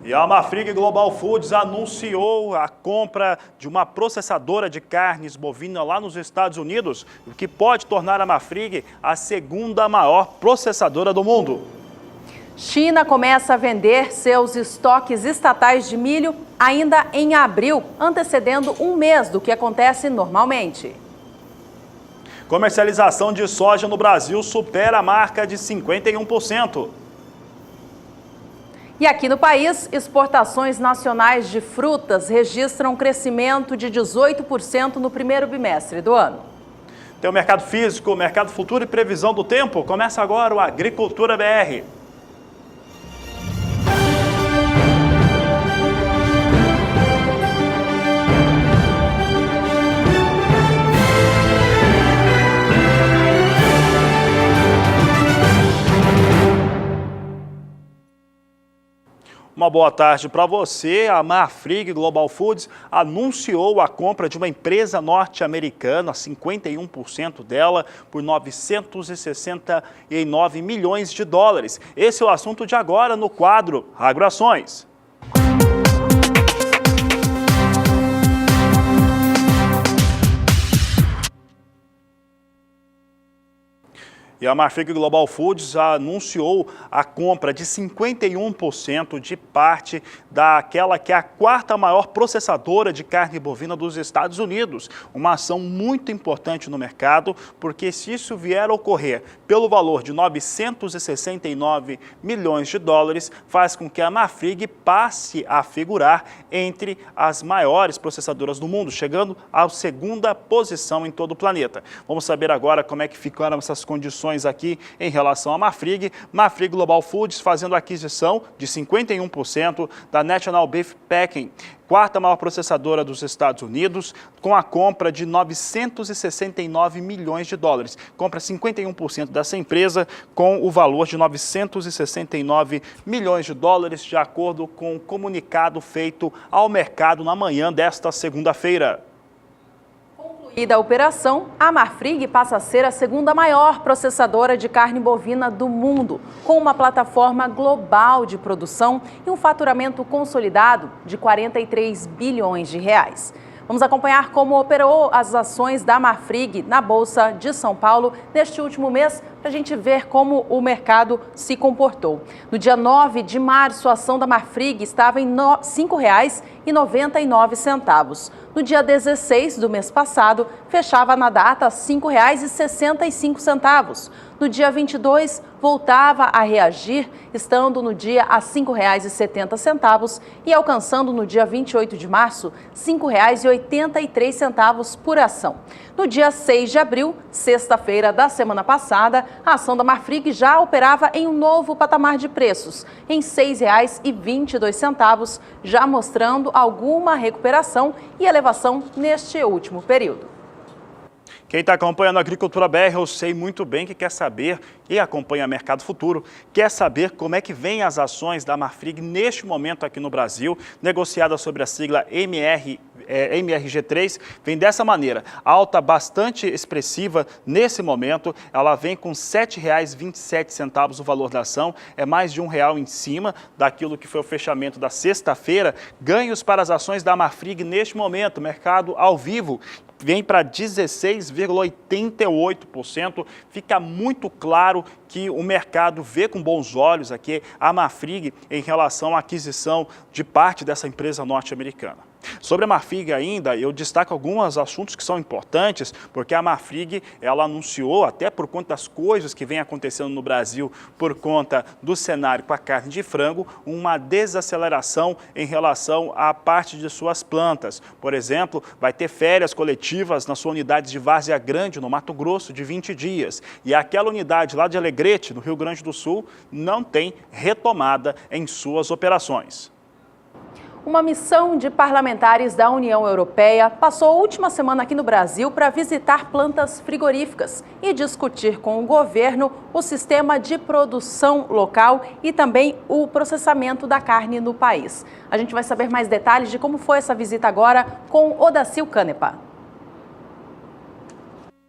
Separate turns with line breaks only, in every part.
E a Marfrig Global Foods anunciou a compra de uma processadora de carnes bovina lá nos Estados Unidos, o que pode tornar a Marfrig a segunda maior processadora do mundo.
China começa a vender seus estoques estatais de milho ainda em abril, antecedendo um mês do que acontece normalmente.
Comercialização de soja no Brasil supera a marca de 51%.
E aqui no país, exportações nacionais de frutas registram um crescimento de 18% no primeiro bimestre do ano.
Tem o mercado físico, o mercado futuro e previsão do tempo. Começa agora o Agricultura BR. Uma boa tarde para você. A Marfrig Global Foods anunciou a compra de uma empresa norte-americana, 51% dela, por 969 milhões de dólares. Esse é o assunto de agora no quadro Agroações. E a Marfrig Global Foods anunciou a compra de 51% de parte daquela que é a quarta maior processadora de carne bovina dos Estados Unidos. Uma ação muito importante no mercado, porque se isso vier a ocorrer pelo valor de 969 milhões de dólares, faz com que a Marfrig passe a figurar entre as maiores processadoras do mundo, chegando à segunda posição em todo o planeta. Vamos saber agora como é que ficaram essas condições aqui em relação à Marfrig. Marfrig Global Foods fazendo a aquisição de 51% da National Beef Packing, quarta maior processadora dos Estados Unidos, com a compra de 969 milhões de dólares. Compra 51% dessa empresa com o valor de 969 milhões de dólares, de acordo com o comunicado feito ao mercado na manhã desta segunda-feira.
E da operação, a Marfrig passa a ser a segunda maior processadora de carne bovina do mundo, com uma plataforma global de produção e um faturamento consolidado de 43 bilhões de reais. Vamos acompanhar como operou as ações da Marfrig na Bolsa de São Paulo neste último mês, para a gente ver como o mercado se comportou. No dia 9 de março, a ação da Marfrig estava em R$ 5,99. No dia 16 do mês passado, fechava na data R$ 5,65. No dia 22, voltava a reagir, estando no dia a R$ 5,70 e alcançando no dia 28 de março R$ 5,83 por ação. No dia 6 de abril, sexta-feira da semana passada, a ação da Marfrig já operava em um novo patamar de preços, em R$ 6,22, já mostrando alguma recuperação e elevação neste último período.
Quem está acompanhando a Agricultura BR, eu sei muito bem que quer saber, e acompanha Mercado Futuro, quer saber como é que vem as ações da Marfrig neste momento aqui no Brasil, negociada sobre a sigla MRG3, vem dessa maneira, alta bastante expressiva nesse momento, ela vem com R$ 7,27 o valor da ação, é mais de R$ 1 em cima daquilo que foi o fechamento da sexta-feira. Ganhos para as ações da Marfrig neste momento, mercado ao vivo, vem para 16,88%. Fica muito claro que o mercado vê com bons olhos aqui a Marfrig em relação à aquisição de parte dessa empresa norte-americana. Sobre a Marfrig ainda, eu destaco alguns assuntos que são importantes, porque a Marfrig, ela anunciou, até por conta das coisas que vem acontecendo no Brasil, por conta do cenário com a carne de frango, uma desaceleração em relação à parte de suas plantas. Por exemplo, vai ter férias coletivas na sua unidade de Várzea Grande, no Mato Grosso, de 20 dias. E aquela unidade lá de Alegrete, no Rio Grande do Sul, não tem retomada em suas operações.
Uma missão de parlamentares da União Europeia passou a última semana aqui no Brasil para visitar plantas frigoríficas e discutir com o governo o sistema de produção local e também o processamento da carne no país. A gente vai saber mais detalhes de como foi essa visita agora com Odacil Canepa.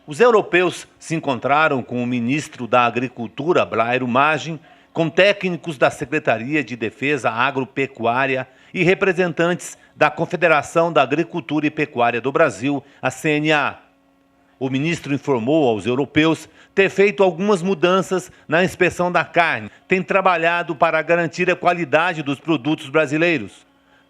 Os europeus se encontraram com o ministro da Agricultura, Blairo Maggi, com técnicos da Secretaria de Defesa Agropecuária e representantes da Confederação da Agricultura e Pecuária do Brasil, a CNA. O ministro informou aos europeus ter feito algumas mudanças na inspeção da carne, tem trabalhado para garantir a qualidade dos produtos brasileiros,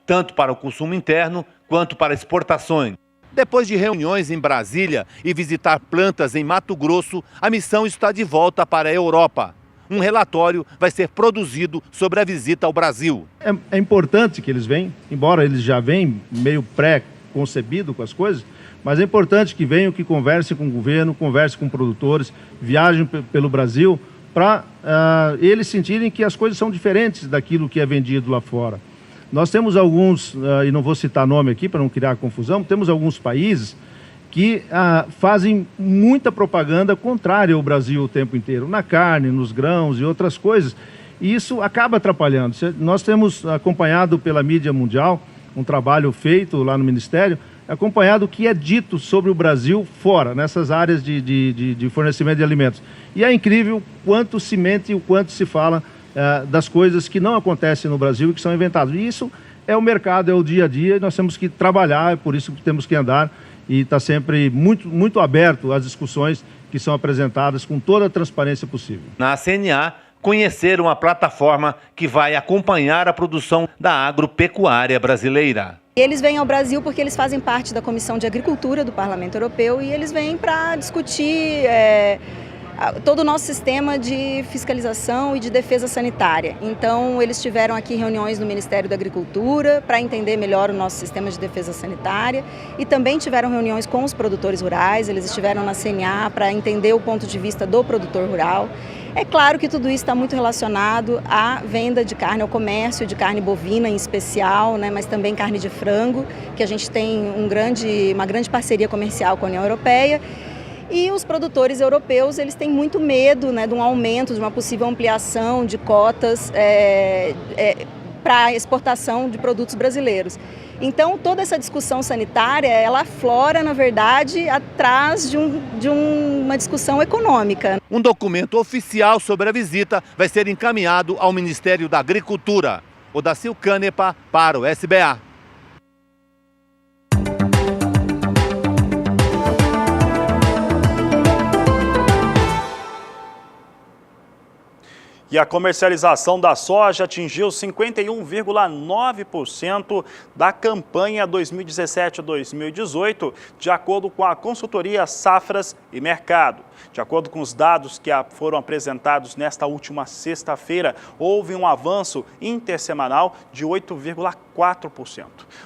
tanto para o consumo interno quanto para exportações. Depois de reuniões em Brasília e visitar plantas em Mato Grosso, a missão está de volta para a Europa. Um relatório vai ser produzido sobre a visita ao Brasil.
É importante que eles venham, embora eles já venham meio pré-concebido com as coisas, mas é importante que venham, que conversem com o governo, conversem com produtores, viajem pelo Brasil, para eles sentirem que as coisas são diferentes daquilo que é vendido lá fora. Nós temos alguns, e não vou citar nome aqui para não criar confusão, temos alguns países que fazem muita propaganda contrária ao Brasil o tempo inteiro, na carne, nos grãos e outras coisas, e isso acaba atrapalhando. Nós temos acompanhado pela mídia mundial um trabalho feito lá no Ministério, acompanhado o que é dito sobre o Brasil fora, nessas áreas de fornecimento de alimentos. E é incrível quanto se mente e o quanto se fala das coisas que não acontecem no Brasil e que são inventadas. E isso é o mercado, é o dia a dia, e nós temos que trabalhar, é por isso que temos que andar e estar sempre muito aberto às discussões que são apresentadas com toda a transparência possível.
Na CNA, conheceram a plataforma que vai acompanhar a produção da agropecuária brasileira.
Eles vêm ao Brasil porque eles fazem parte da Comissão de Agricultura do Parlamento Europeu e eles vêm para discutir todo o nosso sistema de fiscalização e de defesa sanitária. Então, eles tiveram aqui reuniões no Ministério da Agricultura para entender melhor o nosso sistema de defesa sanitária e também tiveram reuniões com os produtores rurais, eles estiveram na CNA para entender o ponto de vista do produtor rural. É claro que tudo isso está muito relacionado à venda de carne, ao comércio de carne bovina em especial, né, mas também carne de frango, que a gente tem uma grande parceria comercial com a União Europeia. E os produtores europeus, eles têm muito medo, né, de um aumento, de uma possível ampliação de cotas para a exportação de produtos brasileiros. Então, toda essa discussão sanitária, ela aflora, na verdade, atrás de uma discussão econômica.
Um documento oficial sobre a visita vai ser encaminhado ao Ministério da Agricultura. Odacil Canepa para o SBA.
E a comercialização da soja atingiu 51,9% da campanha 2017-2018, de acordo com a consultoria Safras e Mercado. De acordo com os dados que foram apresentados nesta última sexta-feira, houve um avanço intersemanal de 8,4%.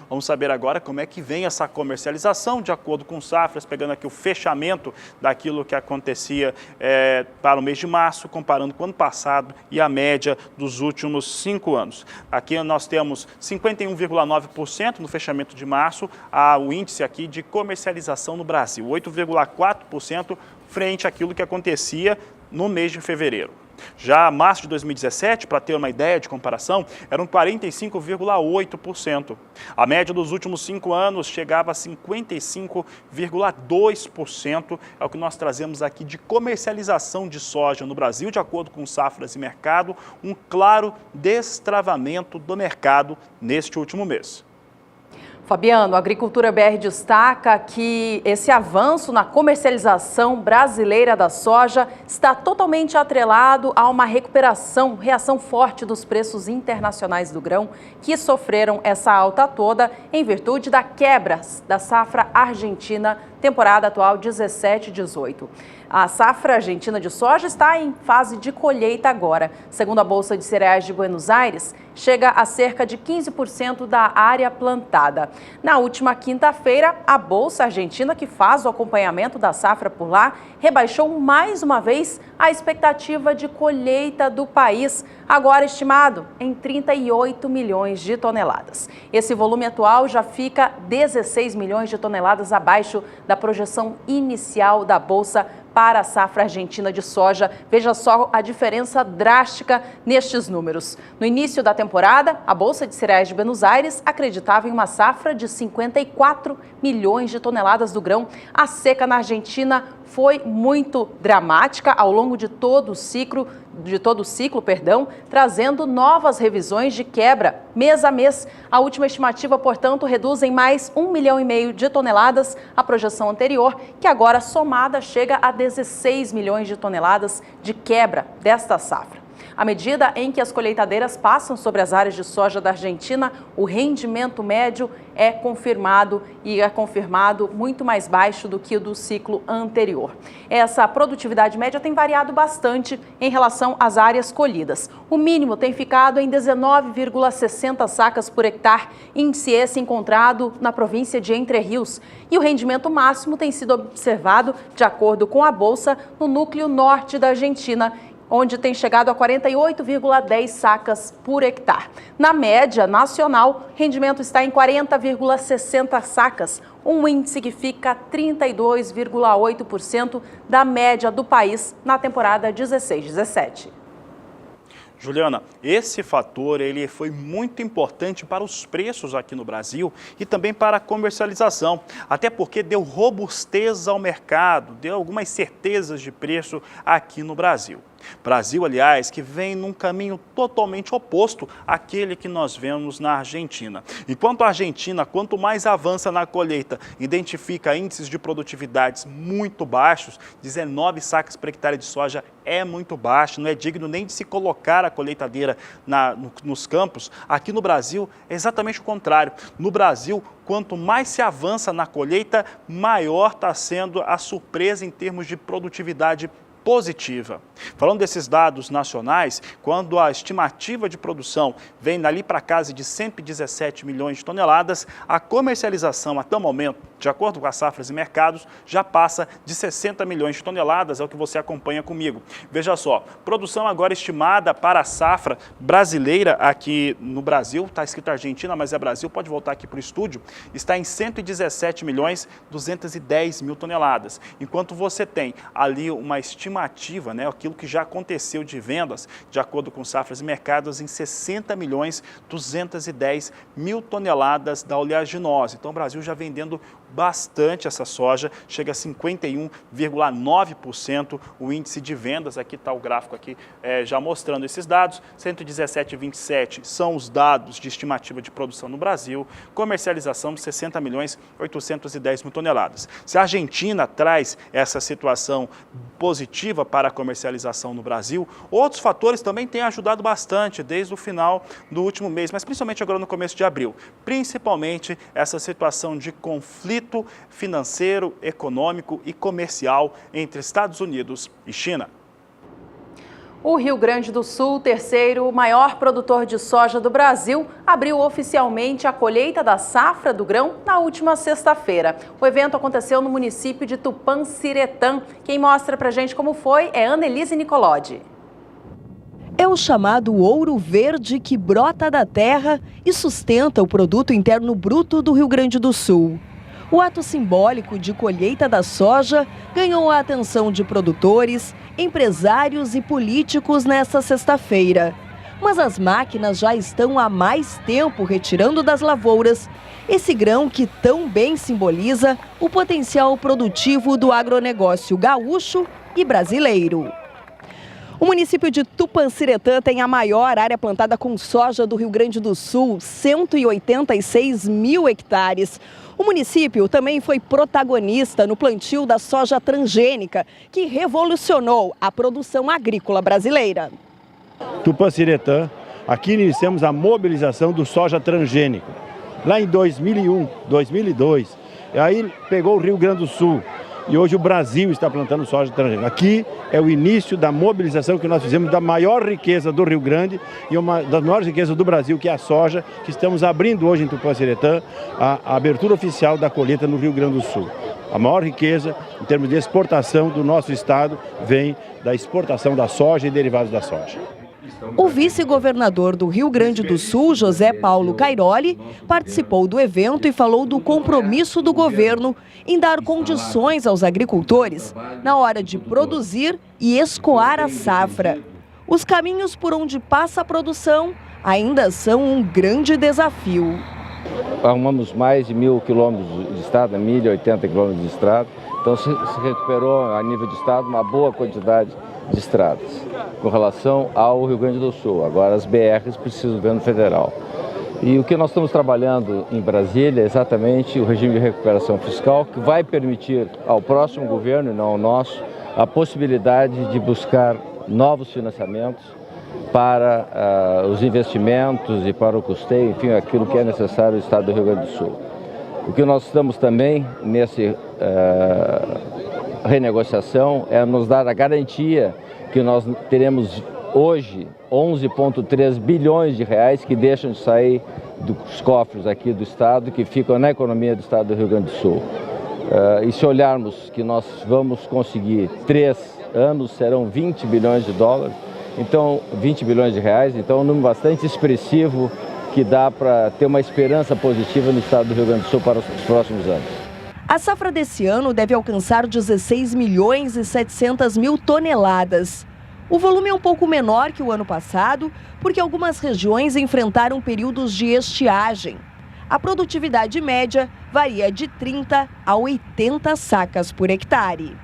Vamos saber agora como é que vem essa comercialização, de acordo com Safras, pegando aqui o fechamento daquilo que acontecia para o mês de março, comparando com o ano passado e a média dos últimos 5 anos. Aqui nós temos 51,9% no fechamento de março, o índice aqui de comercialização no Brasil, 8,4% frente àquilo que acontecia no mês de fevereiro. Já março de 2017, para ter uma ideia de comparação, eram 45,8%. A média dos últimos 5 anos chegava a 55,2%. É o que nós trazemos aqui de comercialização de soja no Brasil, de acordo com Safras e Mercado, um claro destravamento do mercado neste último mês.
Fabiano, a Agricultura BR destaca que esse avanço na comercialização brasileira da soja está totalmente atrelado a uma reação forte dos preços internacionais do grão, que sofreram essa alta toda em virtude da quebra da safra argentina, temporada atual 17-18. A safra argentina de soja está em fase de colheita agora. Segundo a Bolsa de Cereais de Buenos Aires, chega a cerca de 15% da área plantada. Na última quinta-feira, a Bolsa Argentina, que faz o acompanhamento da safra por lá, rebaixou mais uma vez a expectativa de colheita do país, agora estimado em 38 milhões de toneladas. Esse volume atual já fica 16 milhões de toneladas abaixo da projeção inicial da Bolsa para a safra argentina de soja. Veja só a diferença drástica nestes números. No início da temporada, a Bolsa de Cereais de Buenos Aires acreditava em uma safra de 54 milhões de toneladas do grão. A seca na Argentina foi muito dramática ao longo de todo o ciclo, trazendo novas revisões de quebra mês a mês. A última estimativa, portanto, reduz em mais 1,5 milhão de toneladas a projeção anterior, que agora somada chega a 16 milhões de toneladas de quebra desta safra. À medida em que as colheitadeiras passam sobre as áreas de soja da Argentina, o rendimento médio é confirmado muito mais baixo do que o do ciclo anterior. Essa produtividade média tem variado bastante em relação às áreas colhidas. O mínimo tem ficado em 19,60 sacas por hectare, índice esse encontrado na província de Entre Rios. E o rendimento máximo tem sido observado, de acordo com a Bolsa, no núcleo norte da Argentina, onde tem chegado a 48,10 sacas por hectare. Na média nacional, o rendimento está em 40,60 sacas, um índice que fica 32,8% da média do país na temporada 16-17.
Juliana, esse fator ele foi muito importante para os preços aqui no Brasil e também para a comercialização, até porque deu robustez ao mercado, deu algumas certezas de preço aqui no Brasil. Brasil, aliás, que vem num caminho totalmente oposto àquele que nós vemos na Argentina. Enquanto a Argentina, quanto mais avança na colheita, identifica índices de produtividades muito baixos, 19 sacas por hectare de soja é muito baixo, não é digno nem de se colocar a colheitadeira nos campos. Aqui no Brasil é exatamente o contrário. No Brasil, quanto mais se avança na colheita, maior está sendo a surpresa em termos de produtividade positiva. Falando desses dados nacionais, quando a estimativa de produção vem ali para casa de 117 milhões de toneladas, a comercialização até o momento, de acordo com as safras e mercados, já passa de 60 milhões de toneladas, é o que você acompanha comigo. Veja só, produção agora estimada para a safra brasileira aqui no Brasil, está escrito Argentina, mas é Brasil, pode voltar aqui para o estúdio, está em 117 milhões 210 mil toneladas, enquanto você tem ali uma estimativa, né, aquilo que já aconteceu de vendas, de acordo com safras e mercados, em 60 milhões 210 mil toneladas da oleaginosa. Então o Brasil já vendendo bastante essa soja, chega a 51,9% o índice de vendas. Aqui está o gráfico aqui já mostrando esses dados. 117,27 são os dados de estimativa de produção no Brasil, comercialização de 60 milhões 810 mil toneladas. Se a Argentina traz essa situação positiva para a comercialização no Brasil, outros fatores também têm ajudado bastante desde o final do último mês, mas principalmente agora no começo de abril. Principalmente essa situação de conflito financeiro, econômico e comercial entre Estados Unidos e China.
O Rio Grande do Sul, terceiro maior produtor de soja do Brasil, abriu oficialmente a colheita da safra do grão na última sexta-feira. O evento aconteceu no município de Tupanciretã. Quem mostra pra gente como foi é Annelise Nicolodi.
É o chamado ouro verde que brota da terra e sustenta o produto interno bruto do Rio Grande do Sul. O ato simbólico de colheita da soja ganhou a atenção de produtores, empresários e políticos nesta sexta-feira. Mas as máquinas já estão há mais tempo retirando das lavouras esse grão que tão bem simboliza o potencial produtivo do agronegócio gaúcho e brasileiro. O município de Tupanciretã tem a maior área plantada com soja do Rio Grande do Sul, 186 mil hectares. O município também foi protagonista no plantio da soja transgênica, que revolucionou a produção agrícola brasileira.
Tupanciretã, aqui iniciamos a mobilização do soja transgênico. Lá em 2001, 2002, aí pegou o Rio Grande do Sul. E hoje o Brasil está plantando soja transgênica. Aqui é o início da mobilização que nós fizemos da maior riqueza do Rio Grande e uma das maiores riquezas do Brasil, que é a soja, que estamos abrindo hoje em Tupanciretã a abertura oficial da colheita no Rio Grande do Sul. A maior riqueza em termos de exportação do nosso estado vem da exportação da soja e derivados da soja.
O vice-governador do Rio Grande do Sul, José Paulo Cairoli, participou do evento e falou do compromisso do governo em dar condições aos agricultores na hora de produzir e escoar a safra. Os caminhos por onde passa a produção ainda são um grande desafio.
Arrumamos mais de 1.000 quilômetros de estrada, 1.080 quilômetros de estrada. Então se recuperou a nível de estado uma boa quantidade de estradas com relação ao Rio Grande do Sul. Agora as BRs precisam do governo federal. E o que nós estamos trabalhando em Brasília é exatamente o regime de recuperação fiscal, que vai permitir ao próximo governo, e não ao nosso, a possibilidade de buscar novos financiamentos para os investimentos e para o custeio, enfim, aquilo que é necessário ao Estado do Rio Grande do Sul. O que nós estamos também nesse renegociação é nos dar a garantia que nós teremos hoje 11,3 bilhões de reais que deixam de sair dos cofres aqui do Estado, que ficam na economia do Estado do Rio Grande do Sul. E se olharmos que nós vamos conseguir 3 anos, serão 20 bilhões de dólares, então 20 bilhões de reais, então é um número bastante expressivo que dá para ter uma esperança positiva no Estado do Rio Grande do Sul para os próximos anos.
A safra desse ano deve alcançar 16 milhões e 700 mil toneladas. O volume é um pouco menor que o ano passado, porque algumas regiões enfrentaram períodos de estiagem. A produtividade média varia de 30 a 80 sacas por hectare.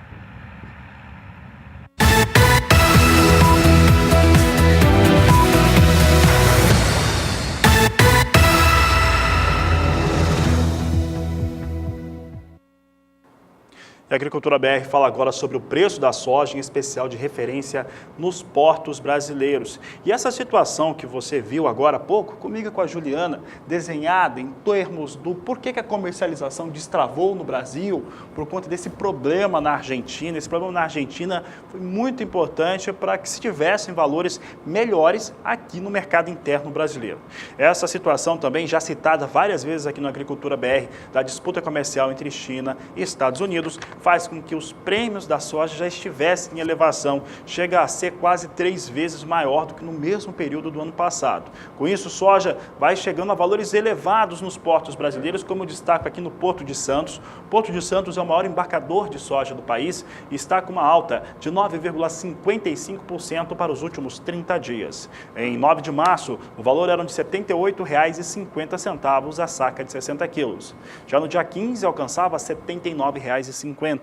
A Agricultura BR fala agora sobre o preço da soja, em especial de referência nos portos brasileiros. E essa situação que você viu agora há pouco, comigo e com a Juliana, desenhada em termos do porquê que a comercialização destravou no Brasil, por conta desse problema na Argentina. Esse problema na Argentina foi muito importante para que se tivessem valores melhores aqui no mercado interno brasileiro. Essa situação também, já citada várias vezes aqui no Agricultura BR, da disputa comercial entre China e Estados Unidos, faz com que os prêmios da soja já estivessem em elevação, chega a ser quase 3 vezes maior do que no mesmo período do ano passado. Com isso, soja vai chegando a valores elevados nos portos brasileiros, como eu destaco aqui no Porto de Santos. O Porto de Santos é o maior embarcador de soja do país e está com uma alta de 9,55% para os últimos 30 dias. Em 9 de março, o valor era de R$ 78,50 a saca de 60 quilos. Já no dia 15, alcançava R$ 79,50.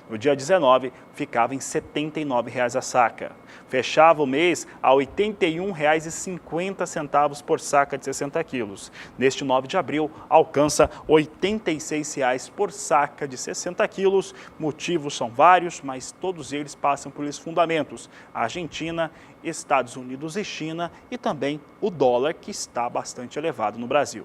No dia 19, ficava em R$ 79,00 a saca. Fechava o mês a R$ 81,50 por saca de 60 quilos. Neste 9 de abril, alcança R$ 86,00 por saca de 60 quilos. Motivos são vários, mas todos eles passam por esses fundamentos: Argentina, Estados Unidos e China, e também o dólar, que está bastante elevado no Brasil.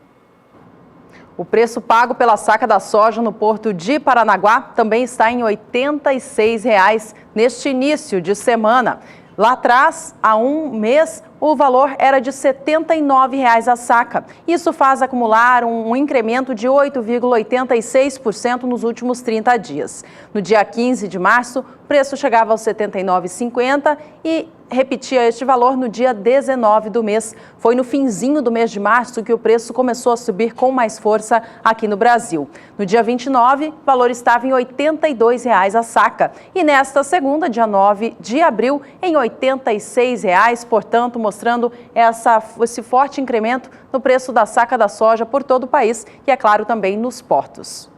O preço pago pela saca da soja no Porto de Paranaguá também está em R$ 86,00 neste início de semana. Lá atrás, há um mês, o valor era de R$ 79,00 a saca. Isso faz acumular um incremento de 8,86% nos últimos 30 dias. No dia 15 de março, o preço chegava aos R$ 79,50 e repetia este valor no dia 19 do mês. Foi no finzinho do mês de março que o preço começou a subir com mais força aqui no Brasil. No dia 29, o valor estava em R$ 82,00 a saca. E nesta segunda, dia 9 de abril, em R$ 86,00, portanto, mostrando esse forte incremento no preço da saca da soja por todo o país e, é claro, também nos portos.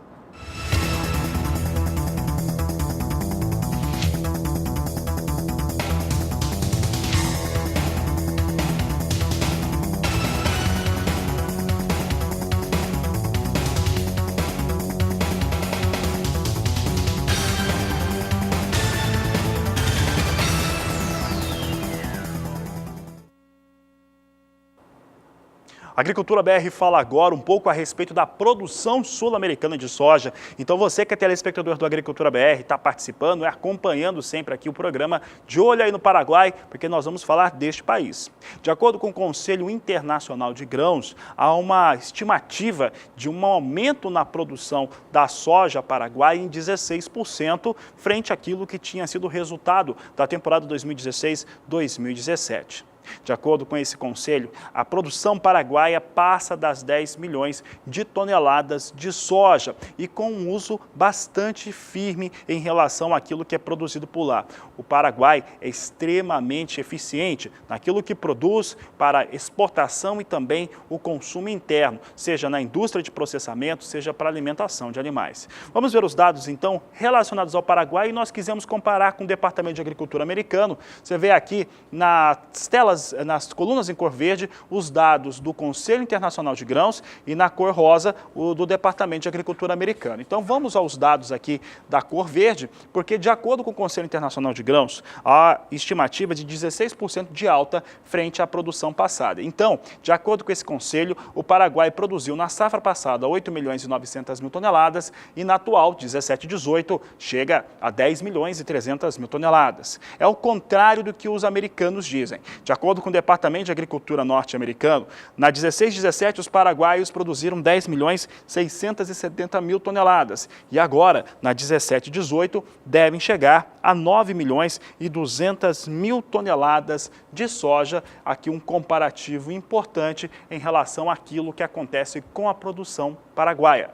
A Agricultura BR fala agora um pouco a respeito da produção sul-americana de soja. Então você que é telespectador do Agricultura BR, está participando e acompanhando sempre aqui o programa, de olho aí no Paraguai, porque nós vamos falar deste país. De acordo com o Conselho Internacional de Grãos, há uma estimativa de um aumento na produção da soja paraguaia em 16%, frente àquilo que tinha sido o resultado da temporada 2016-2017. De acordo com esse conselho, a produção paraguaia passa das 10 milhões de toneladas de soja e com um uso bastante firme em relação àquilo que é produzido por lá. O Paraguai é extremamente eficiente naquilo que produz para exportação e também o consumo interno, seja na indústria de processamento, seja para alimentação de animais. Vamos ver os dados, então, relacionados ao Paraguai e nós quisemos comparar com o Departamento de Agricultura americano. Você vê aqui nas telas, nas colunas em cor verde, os dados do Conselho Internacional de Grãos e na cor rosa, o do Departamento de Agricultura americano. Então, vamos aos dados aqui da cor verde, porque de acordo com o Conselho Internacional de Grãos, há estimativa de 16% de alta frente à produção passada. Então, de acordo com esse conselho, o Paraguai produziu na safra passada 8 milhões e 900 mil toneladas e na atual, 17-18, chega a 10 milhões e 300 mil toneladas. É o contrário do que os americanos dizem. De acordo com o Departamento de Agricultura norte-americano, na 16-17 os paraguaios produziram 10 milhões 670 mil toneladas e agora, na 17-18, devem chegar a 9 milhões e 200 mil toneladas de soja. Aqui um comparativo importante em relação àquilo que acontece com a produção paraguaia.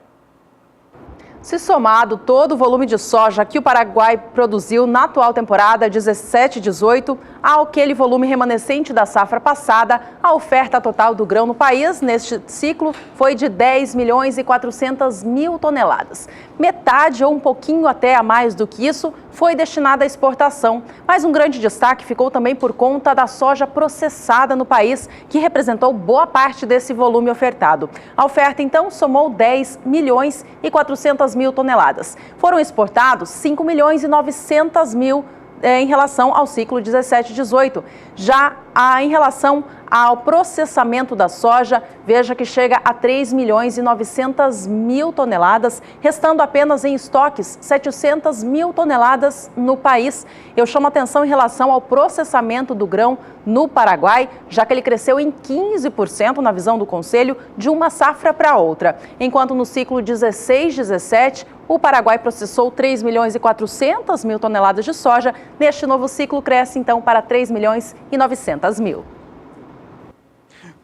Se somado todo o volume de soja que o Paraguai produziu na atual temporada 17-18 ao aquele volume remanescente da safra passada, a oferta total do grão no país neste ciclo foi de 10 milhões e 400 mil toneladas. Metade ou um pouquinho até a mais do que isso foi destinada à exportação, mas um grande destaque ficou também por conta da soja processada no país, que representou boa parte desse volume ofertado. A oferta, então, somou 10 milhões e 400 mil toneladas. Foram exportados 5 milhões e 900 mil em relação ao ciclo 17-18. Já em relação ao processamento da soja, veja que chega a 3 milhões e 900 mil toneladas, restando apenas em estoques 700 mil toneladas no país. Eu chamo a atenção em relação ao processamento do grão no Paraguai, já que ele cresceu em 15% na visão do Conselho, de uma safra para outra. Enquanto no ciclo 16-17, o Paraguai processou 3 milhões e 400 mil toneladas de soja. Neste novo ciclo, cresce então para 3 milhões e 900 mil.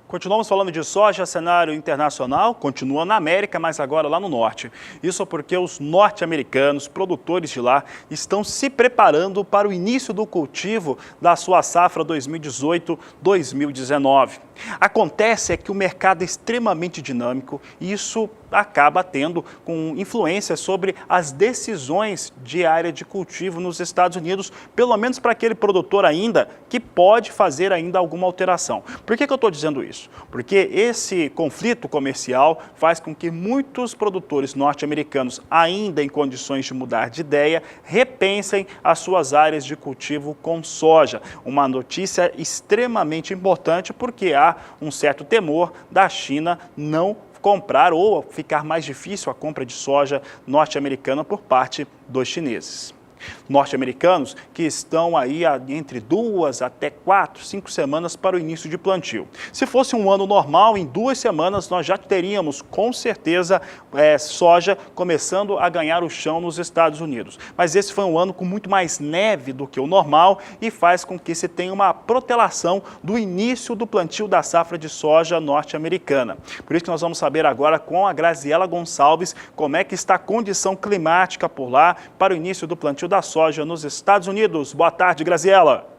Continuamos falando de soja, cenário internacional, continua na América, mas agora lá no norte. Isso porque os norte-americanos, produtores de lá, estão se preparando para o início do cultivo da sua safra 2018-2019. Acontece que o mercado é extremamente dinâmico e isso acaba tendo com influência sobre as decisões de área de cultivo nos Estados Unidos, pelo menos para aquele produtor ainda que pode fazer ainda alguma alteração. Por que eu estou dizendo isso? Porque esse conflito comercial faz com que muitos produtores norte-americanos, ainda em condições de mudar de ideia, repensem as suas áreas de cultivo com soja. Uma notícia extremamente importante porque há um certo temor da China não comprar ou ficar mais difícil a compra de soja norte-americana por parte dos chineses. Norte-americanos que estão aí entre 2 até 4, 5 semanas para o início de plantio. Se fosse um ano normal, em 2 semanas nós já teríamos com certeza soja começando a ganhar o chão nos Estados Unidos. Mas esse foi um ano com muito mais neve do que o normal e faz com que se tenha uma protelação do início do plantio da safra de soja norte-americana. Por isso que nós vamos saber agora com a Graziela Gonçalves como é que está a condição climática por lá para o início do plantio da soja nos Estados Unidos. Boa tarde, Graziela.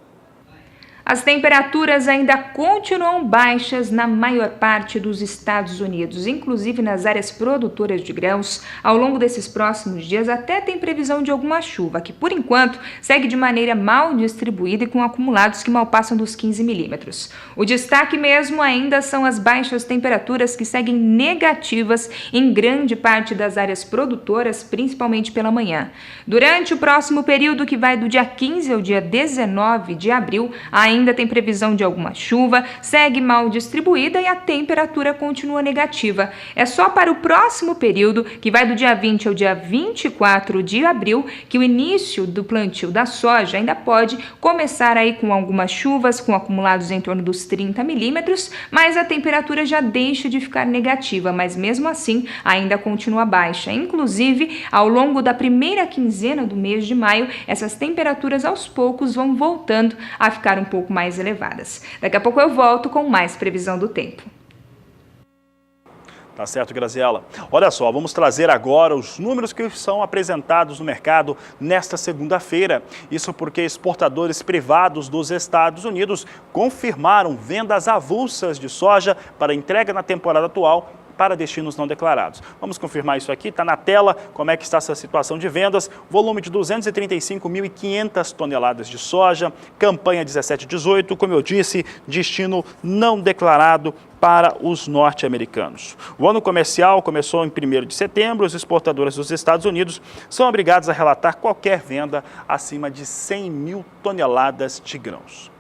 As temperaturas ainda continuam baixas na maior parte dos Estados Unidos, inclusive nas áreas produtoras de grãos. Ao longo desses próximos dias até tem previsão de alguma chuva, que por enquanto segue de maneira mal distribuída e com acumulados que mal passam dos 15 milímetros. O destaque mesmo ainda são as baixas temperaturas que seguem negativas em grande parte das áreas produtoras, principalmente pela manhã. Durante o próximo período, que vai do dia 15 ao dia 19 de abril, ainda tem previsão de alguma chuva, segue mal distribuída e a temperatura continua negativa. É só para o próximo período, que vai do dia 20 ao dia 24 de abril, que o início do plantio da soja ainda pode começar aí com algumas chuvas, com acumulados em torno dos 30 milímetros, mas a temperatura já deixa de ficar negativa, mas mesmo assim ainda continua baixa. Inclusive, ao longo da primeira quinzena do mês de maio, essas temperaturas aos poucos vão voltando a ficar um pouco pouco mais elevadas. Daqui a pouco eu volto com mais previsão do tempo.
Tá certo, Graziela. Olha só, vamos trazer agora os números que são apresentados no mercado nesta segunda-feira. Isso porque exportadores privados dos Estados Unidos confirmaram vendas avulsas de soja para entrega na temporada atual para destinos não declarados. Vamos confirmar isso aqui, está na tela, como é que está essa situação de vendas. Volume de 235.500 toneladas de soja, campanha 17-18, como eu disse, destino não declarado para os norte-americanos. O ano comercial começou em 1º de setembro, os exportadores dos Estados Unidos são obrigados a relatar qualquer venda acima de 100 mil toneladas de grãos.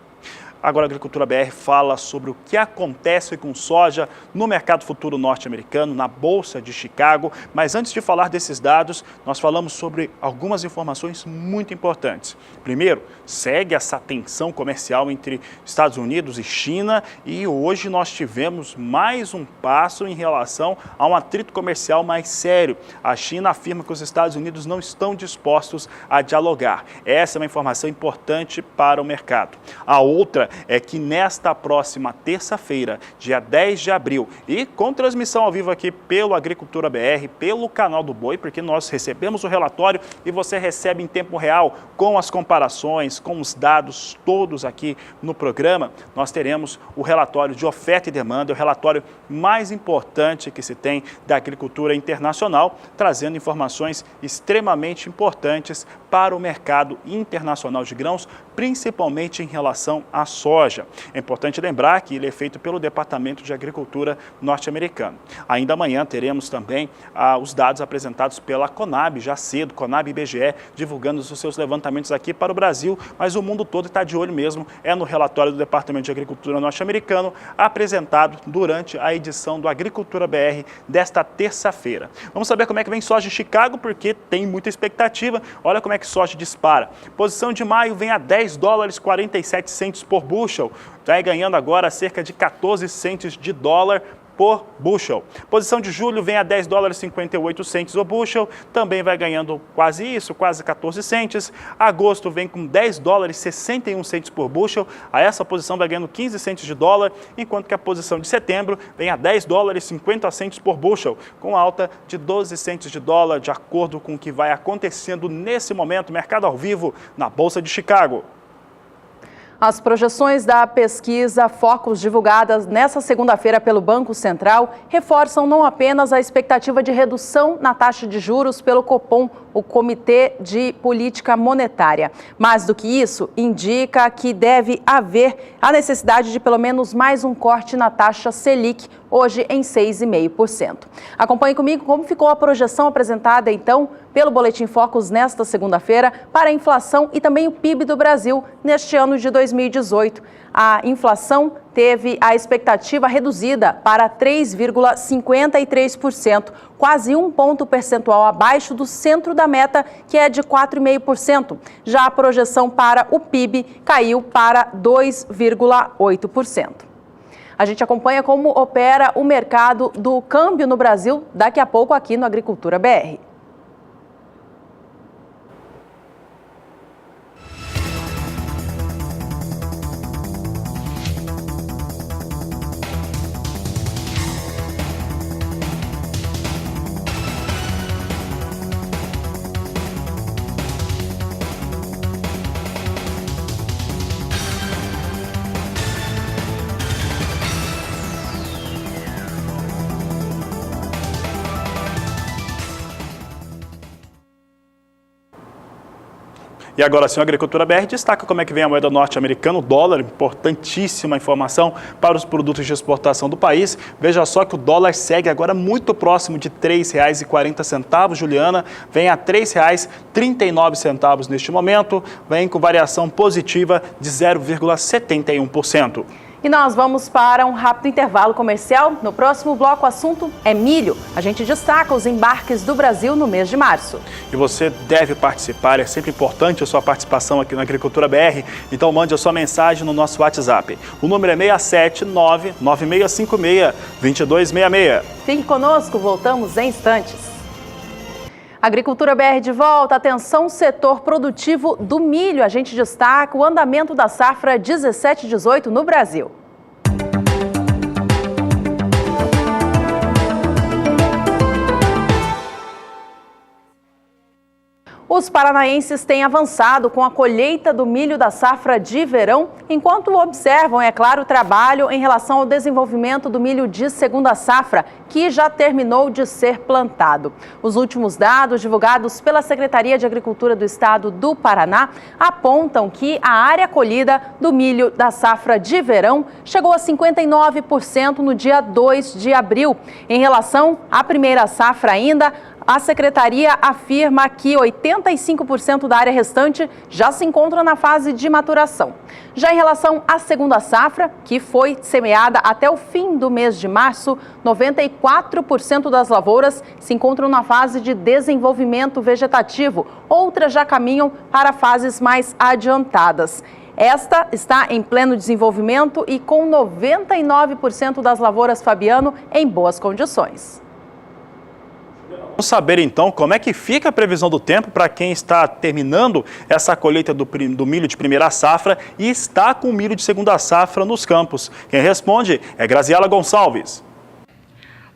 Agora a Agricultura BR fala sobre o que acontece com soja no mercado futuro norte-americano, na Bolsa de Chicago. Mas antes de falar desses dados, nós falamos sobre algumas informações muito importantes. Primeiro, segue essa tensão comercial entre Estados Unidos e China e hoje nós tivemos mais um passo em relação a um atrito comercial mais sério. A China afirma que os Estados Unidos não estão dispostos a dialogar. Essa é uma informação importante para o mercado. A outra é que nesta próxima terça-feira, dia 10 de abril, e com transmissão ao vivo aqui pelo Agricultura BR, pelo canal do Boi, porque nós recebemos o relatório e você recebe em tempo real com as comparações, com os dados todos aqui no programa, nós teremos o relatório de oferta e demanda, o relatório mais importante que se tem da agricultura internacional, trazendo informações extremamente importantes para o mercado internacional de grãos, principalmente em relação à soja. É importante lembrar que ele é feito pelo Departamento de Agricultura norte-americano. Ainda amanhã teremos também os dados apresentados pela Conab, já cedo, Conab e IBGE, divulgando os seus levantamentos aqui para o Brasil, mas o mundo todo está de olho mesmo, é no relatório do Departamento de Agricultura norte-americano, apresentado durante a edição do Agricultura BR desta terça-feira. Vamos saber como é que vem soja em Chicago, porque tem muita expectativa. Olha como é que soja dispara. Posição de maio vem a $10,47 por bushel, vai ganhando agora cerca de 14 centes de dólar por bushel. Posição de julho vem a $10,58 o bushel, também vai ganhando quase isso, quase 14 centes. Agosto vem com $10,61 por bushel, a essa posição vai ganhando 15 centes de dólar, enquanto que a posição de setembro vem a $10,50 por bushel, com alta de 12 centes de dólar, de acordo com o que vai acontecendo nesse momento, mercado ao vivo na Bolsa de Chicago.
As projeções da pesquisa Focus divulgadas nesta segunda-feira pelo Banco Central reforçam não apenas a expectativa de redução na taxa de juros pelo Copom, o Comitê de Política Monetária. Mais do que isso, indica que deve haver a necessidade de pelo menos mais um corte na taxa Selic, hoje em 6,5%. Acompanhe comigo como ficou a projeção apresentada, então, pelo Boletim Focus nesta segunda-feira para a inflação e também o PIB do Brasil neste ano de 2018. A inflação teve a expectativa reduzida para 3,53%, quase 1 ponto percentual abaixo do centro da meta, que é de 4,5%. Já a projeção para o PIB caiu para 2,8%. A gente acompanha como opera o mercado do câmbio no Brasil daqui a pouco aqui no Agricultura BR.
E agora sim, a Agricultura BR destaca como é que vem a moeda norte-americana, o dólar, importantíssima informação para os produtos de exportação do país. Veja só que o dólar segue agora muito próximo de R$ 3,40, Juliana, vem a R$ 3,39 neste momento, vem com variação positiva de 0,71%.
E nós vamos para um rápido intervalo comercial. No próximo bloco, o assunto é milho. A gente destaca os embarques do Brasil no mês de março.
E você deve participar, é sempre importante a sua participação aqui na Agricultura BR. Então mande a sua mensagem no nosso WhatsApp. O número é 679-9656-2266.
Fique conosco, voltamos em instantes. Agricultura BR de volta, atenção setor produtivo do milho. A gente destaca o andamento da safra 17-18 no Brasil. Os paranaenses têm avançado com a colheita do milho da safra de verão, enquanto observam, é claro, o trabalho em relação ao desenvolvimento do milho de segunda safra, que já terminou de ser plantado. Os últimos dados divulgados pela Secretaria de Agricultura do Estado do Paraná apontam que a área colhida do milho da safra de verão chegou a 59% no dia 2 de abril. Em relação à primeira safra ainda, a Secretaria afirma que 85% da área restante já se encontra na fase de maturação. Já em relação à segunda safra, que foi semeada até o fim do mês de março, 94% das lavouras se encontram na fase de desenvolvimento vegetativo. Outras já caminham para fases mais adiantadas. Esta está em pleno desenvolvimento e com 99% das lavouras, Fabiano, em boas condições.
Vamos saber então como é que fica a previsão do tempo para quem está terminando essa colheita do milho de primeira safra e está com o milho de segunda safra nos campos. Quem responde é Graziela Gonçalves.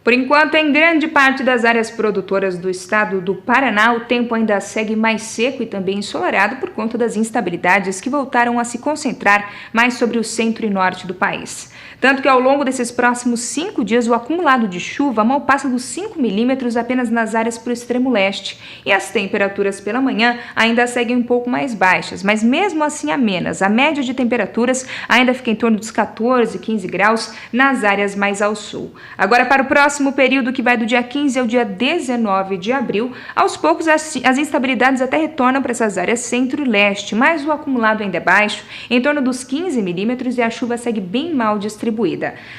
Por enquanto, em grande parte das áreas produtoras do estado do Paraná, o tempo ainda segue mais seco e também ensolarado por conta das instabilidades que voltaram a se concentrar mais sobre o centro e norte do país. Tanto que ao longo desses próximos 5 dias, o acumulado de chuva mal passa dos 5 milímetros apenas nas áreas para o extremo leste. E as temperaturas pela manhã ainda seguem um pouco mais baixas, mas mesmo assim amenas. A média de temperaturas ainda fica em torno dos 14, 15 graus nas áreas mais ao sul. Agora, para o próximo período, que vai do dia 15 ao dia 19 de abril, aos poucos as instabilidades até retornam para essas áreas centro e leste, mas o acumulado ainda é baixo, em torno dos 15 milímetros, e a chuva segue bem mal distribuída.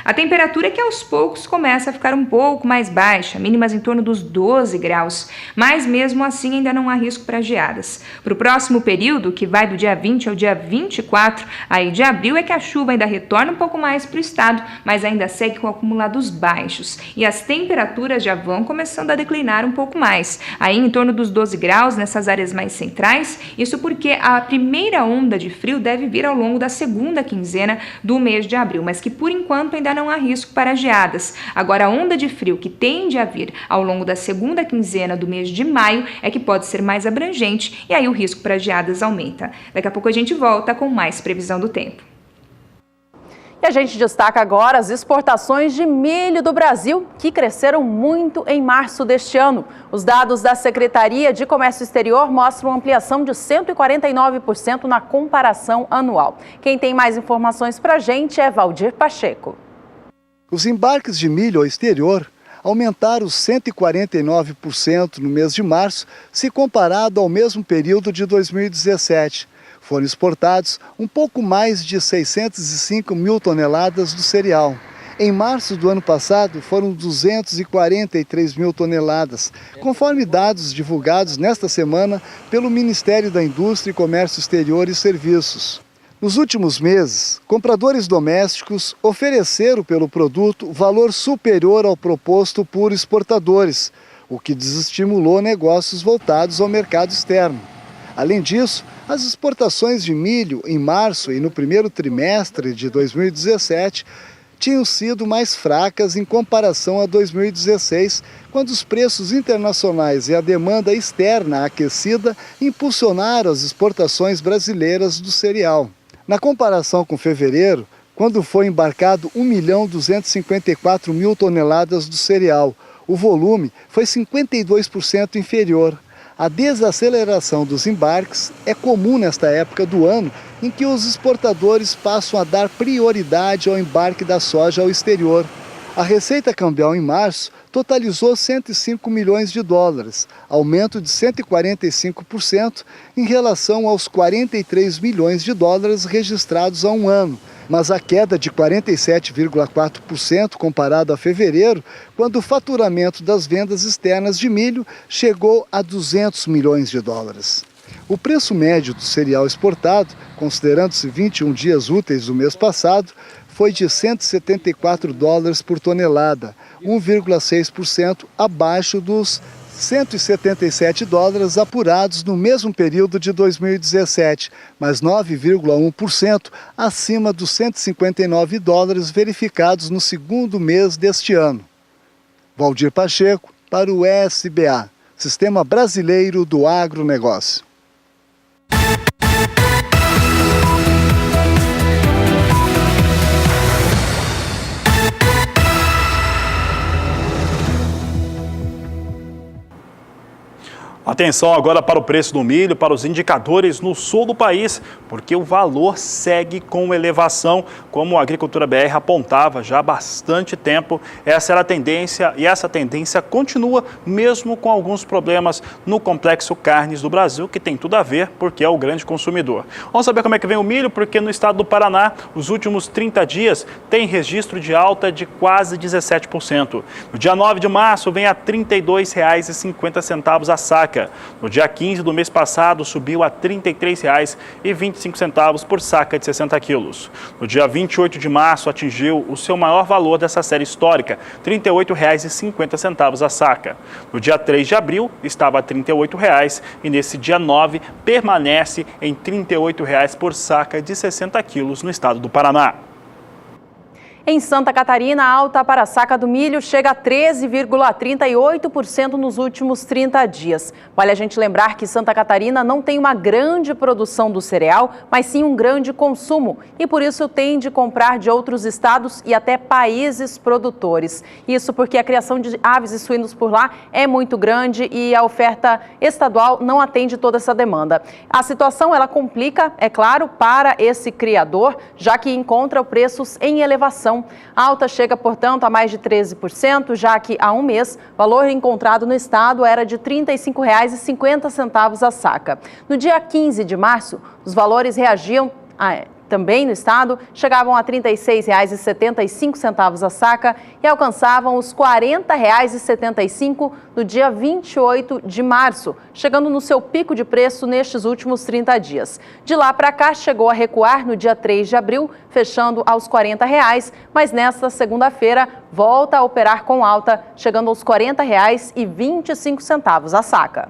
A temperatura é que aos poucos começa a ficar um pouco mais baixa, mínimas em torno dos 12 graus, mas mesmo assim ainda não há risco para geadas. Para o próximo período, que vai do dia 20 ao dia 24 aí de abril, é que a chuva ainda retorna um pouco mais para o estado, mas ainda segue com acumulados baixos. E as temperaturas já vão começando a declinar um pouco mais, aí em torno dos 12 graus nessas áreas mais centrais, isso porque a primeira onda de frio deve vir ao longo da segunda quinzena do mês de abril, mas que por enquanto ainda não há risco para geadas. Agora, a onda de frio que tende a vir ao longo da segunda quinzena do mês de maio é que pode ser mais abrangente e aí o risco para geadas aumenta. Daqui a pouco a gente volta com mais previsão do tempo.
E a gente destaca agora as exportações de milho do Brasil, que cresceram muito em março deste ano. Os dados da Secretaria de Comércio Exterior mostram ampliação de 149% na comparação anual. Quem tem mais informações para a gente é Valdir Pacheco.
Os embarques de milho ao exterior aumentaram 149% no mês de março, se comparado ao mesmo período de 2017. Foram exportados um pouco mais de 605 mil toneladas do cereal. Em março do ano passado, foram 243 mil toneladas, conforme dados divulgados nesta semana pelo Ministério da Indústria, Comércio Exterior e Serviços. Nos últimos meses, compradores domésticos ofereceram pelo produto valor superior ao proposto por exportadores, o que desestimulou negócios voltados ao mercado externo. Além disso, as exportações de milho em março e no primeiro trimestre de 2017 tinham sido mais fracas em comparação a 2016, quando os preços internacionais e a demanda externa aquecida impulsionaram as exportações brasileiras do cereal. Na comparação com fevereiro, quando foi embarcado 1.254.000 toneladas do cereal, o volume foi 52% inferior. A desaceleração dos embarques é comum nesta época do ano, em que os exportadores passam a dar prioridade ao embarque da soja ao exterior. A receita cambial em março totalizou 105 milhões de dólares, aumento de 145% em relação aos 43 milhões de dólares registrados há um ano, mas a queda de 47,4% comparado a fevereiro, quando o faturamento das vendas externas de milho chegou a 200 milhões de dólares. O preço médio do cereal exportado, considerando-se 21 dias úteis do mês passado, foi de 174 dólares por tonelada, 1,6% abaixo dos 177 dólares apurados no mesmo período de 2017, mas 9,1% acima dos 159 dólares verificados no segundo mês deste ano. Valdir Pacheco, para o SBA, Sistema Brasileiro do Agronegócio.
Atenção agora para o preço do milho, para os indicadores no sul do país, porque o valor segue com elevação, como a Agricultura BR apontava já há bastante tempo. Essa era a tendência e essa tendência continua mesmo com alguns problemas no complexo carnes do Brasil, que tem tudo a ver porque é o grande consumidor. Vamos saber como é que vem o milho, porque no estado do Paraná, os últimos 30 dias tem registro de alta de quase 17%. No dia 9 de março vem a R$ 32,50 a saca. No dia 15 do mês passado, subiu a R$ 33,25 por saca de 60 quilos. No dia 28 de março, atingiu o seu maior valor dessa série histórica, R$ 38,50 a saca. No dia 3 de abril, estava a R$ 38,00 e nesse dia 9 permanece em R$ 38,00 por saca de 60 quilos no estado do Paraná.
Em Santa Catarina, a alta para a saca do milho chega a 13,38% nos últimos 30 dias. Vale a gente lembrar que Santa Catarina não tem uma grande produção do cereal, mas sim um grande consumo e por isso tem de comprar de outros estados e até países produtores. Isso porque a criação de aves e suínos por lá é muito grande e a oferta estadual não atende toda essa demanda. A situação ela complica, é claro, para esse criador, já que encontra preços em elevação. A alta chega, portanto, a mais de 13%, já que há um mês o valor encontrado no estado era de R$ 35,50 a saca. No dia 15 de março, os valores reagiam também no estado, chegavam a R$ 36,75 a saca e alcançavam os R$ 40,75 no dia 28 de março, chegando no seu pico de preço nestes últimos 30 dias. De lá para cá, chegou a recuar no dia 3 de abril, fechando aos R$ 40,00, mas nesta segunda-feira volta a operar com alta, chegando aos R$ 40,25 a saca.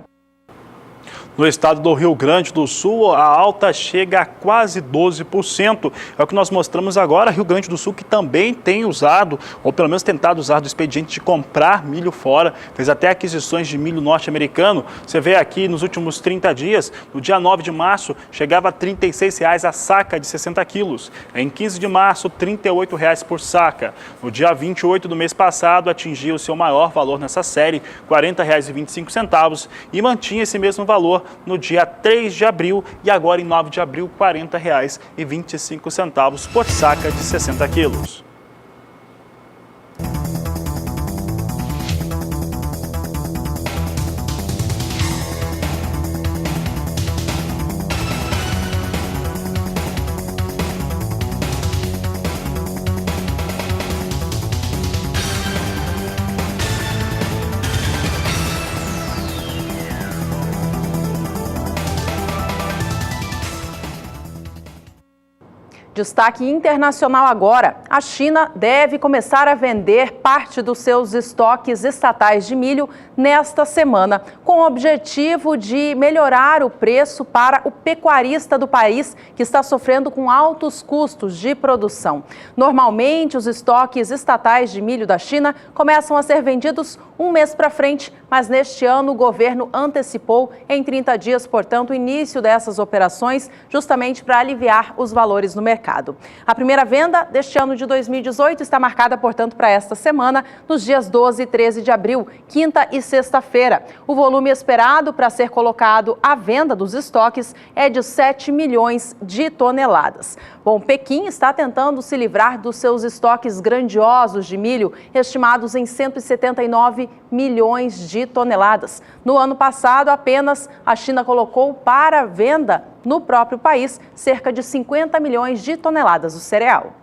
No estado do Rio Grande do Sul, a alta chega a quase 12%. É o que nós mostramos agora. Rio Grande do Sul, que também tem usado, ou pelo menos tentado usar do expediente de comprar milho fora, fez até aquisições de milho norte-americano. Você vê aqui nos últimos 30 dias, no dia 9 de março, chegava a R$ 36,00 a saca de 60 quilos. Em 15 de março, R$ 38,00 por saca. No dia 28 do mês passado, atingiu o seu maior valor nessa série, R$ 40,25, e mantinha esse mesmo valor no dia 3 de abril e agora em 9 de abril, R$ 40,25 por saca de 60 quilos.
Destaque internacional agora. A China deve começar a vender parte dos seus estoques estatais de milho nesta semana, com o objetivo de melhorar o preço para o pecuarista do país, que está sofrendo com altos custos de produção. Normalmente, os estoques estatais de milho da China começam a ser vendidos um mês para frente, mas neste ano o governo antecipou em 30 dias, portanto, o início dessas operações, justamente para aliviar os valores no mercado. A primeira venda deste ano de 2018 está marcada, portanto, para esta semana, nos dias 12 e 13 de abril, quinta e sexta-feira. O volume esperado para ser colocado à venda dos estoques é de 7 milhões de toneladas. Bom, Pequim está tentando se livrar dos seus estoques grandiosos de milho, estimados em 179 milhões de toneladas. No ano passado, apenas a China colocou para venda no próprio país cerca de 50 milhões de toneladas do cereal.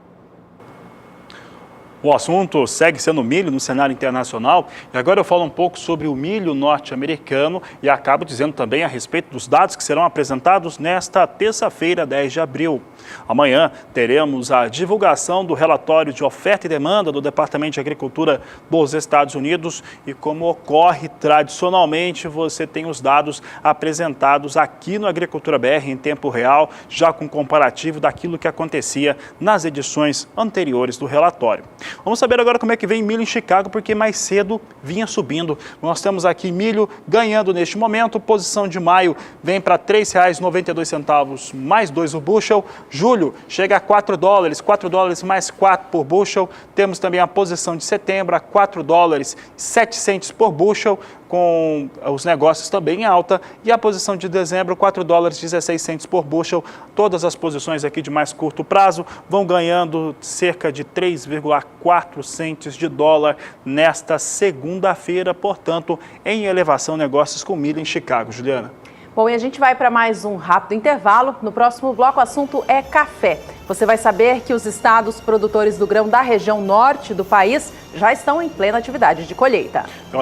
O assunto segue sendo milho no cenário internacional e agora eu falo um pouco sobre o milho norte-americano e acabo dizendo também a respeito dos dados que serão apresentados nesta terça-feira, 10 de abril. Amanhã teremos a divulgação do relatório de oferta e demanda do Departamento de Agricultura dos Estados Unidos e, como ocorre tradicionalmente, você tem os dados apresentados aqui no Agricultura BR em tempo real, já com comparativo daquilo que acontecia nas edições anteriores do relatório. Vamos saber agora como é que vem milho em Chicago, porque mais cedo vinha subindo. Nós temos aqui milho ganhando neste momento, posição de maio vem para R$ 3,92 mais 2 o bushel. Julho chega a $4, $4 mais 4 por bushel. Temos também a posição de setembro a $4,07 por bushel, com os negócios também em alta, e a posição de dezembro, $4,16 por bushel. Todas as posições aqui de mais curto prazo vão ganhando cerca de 3,4 centes de dólar nesta segunda-feira, portanto, em elevação negócios com milho em Chicago. Juliana.
Bom, e a gente vai para mais um rápido intervalo. No próximo bloco, o assunto é café. Você vai saber que os estados produtores do grão da região norte do país já estão em plena atividade de colheita.
Então,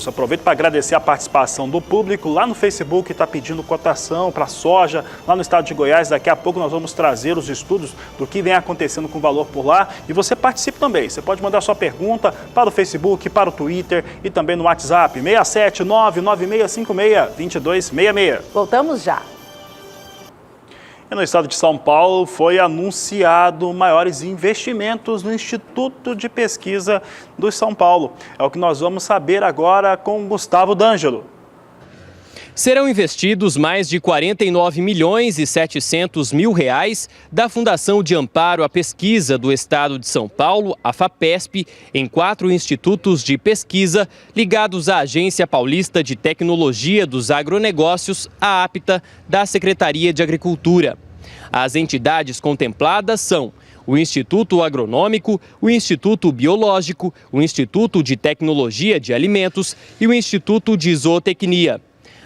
aproveito para agradecer a participação do público lá no Facebook, que está pedindo cotação para soja lá no estado de Goiás. Daqui a pouco nós vamos trazer os estudos do que vem acontecendo com o valor por lá. E você participe também. Você pode mandar sua pergunta para o Facebook, para o Twitter e também no WhatsApp 67996562266.
Voltamos já.
E no estado de São Paulo foi anunciado maiores investimentos no Instituto de Pesquisa do São Paulo. É o que nós vamos saber agora com Gustavo D'Angelo.
Serão investidos mais de R$ 49.700.000 da Fundação de Amparo à Pesquisa do Estado de São Paulo, a FAPESP, em 4 institutos de pesquisa ligados à Agência Paulista de Tecnologia dos Agronegócios, a APTA, da Secretaria de Agricultura. As entidades contempladas são o Instituto Agronômico, o Instituto Biológico, o Instituto de Tecnologia de Alimentos e o Instituto de Zootecnia.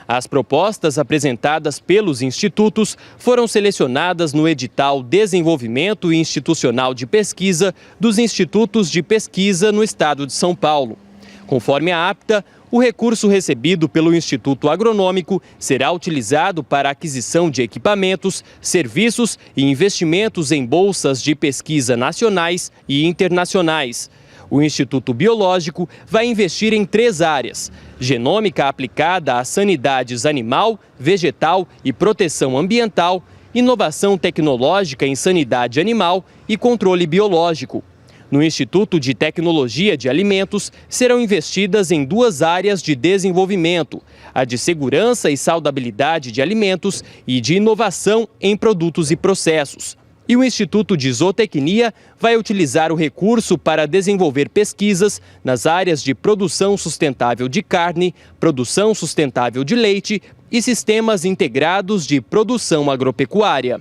As propostas apresentadas pelos institutos foram selecionadas no edital Desenvolvimento Institucional de Pesquisa dos Institutos de Pesquisa no Estado de São Paulo. Conforme a APTA, o recurso recebido pelo Instituto Agronômico será utilizado para a aquisição de equipamentos, serviços e investimentos em bolsas de pesquisa nacionais e internacionais. O Instituto Biológico vai investir em 3 áreas: genômica aplicada a sanidades animal, vegetal e proteção ambiental, inovação tecnológica em sanidade animal e controle biológico. No Instituto de Tecnologia de Alimentos, serão investidas em 2 áreas de desenvolvimento: a de segurança e saudabilidade de alimentos e de inovação em produtos e processos. E o Instituto de Zootecnia vai utilizar o recurso para desenvolver pesquisas nas áreas de produção sustentável de carne, produção sustentável de leite e sistemas integrados de produção agropecuária.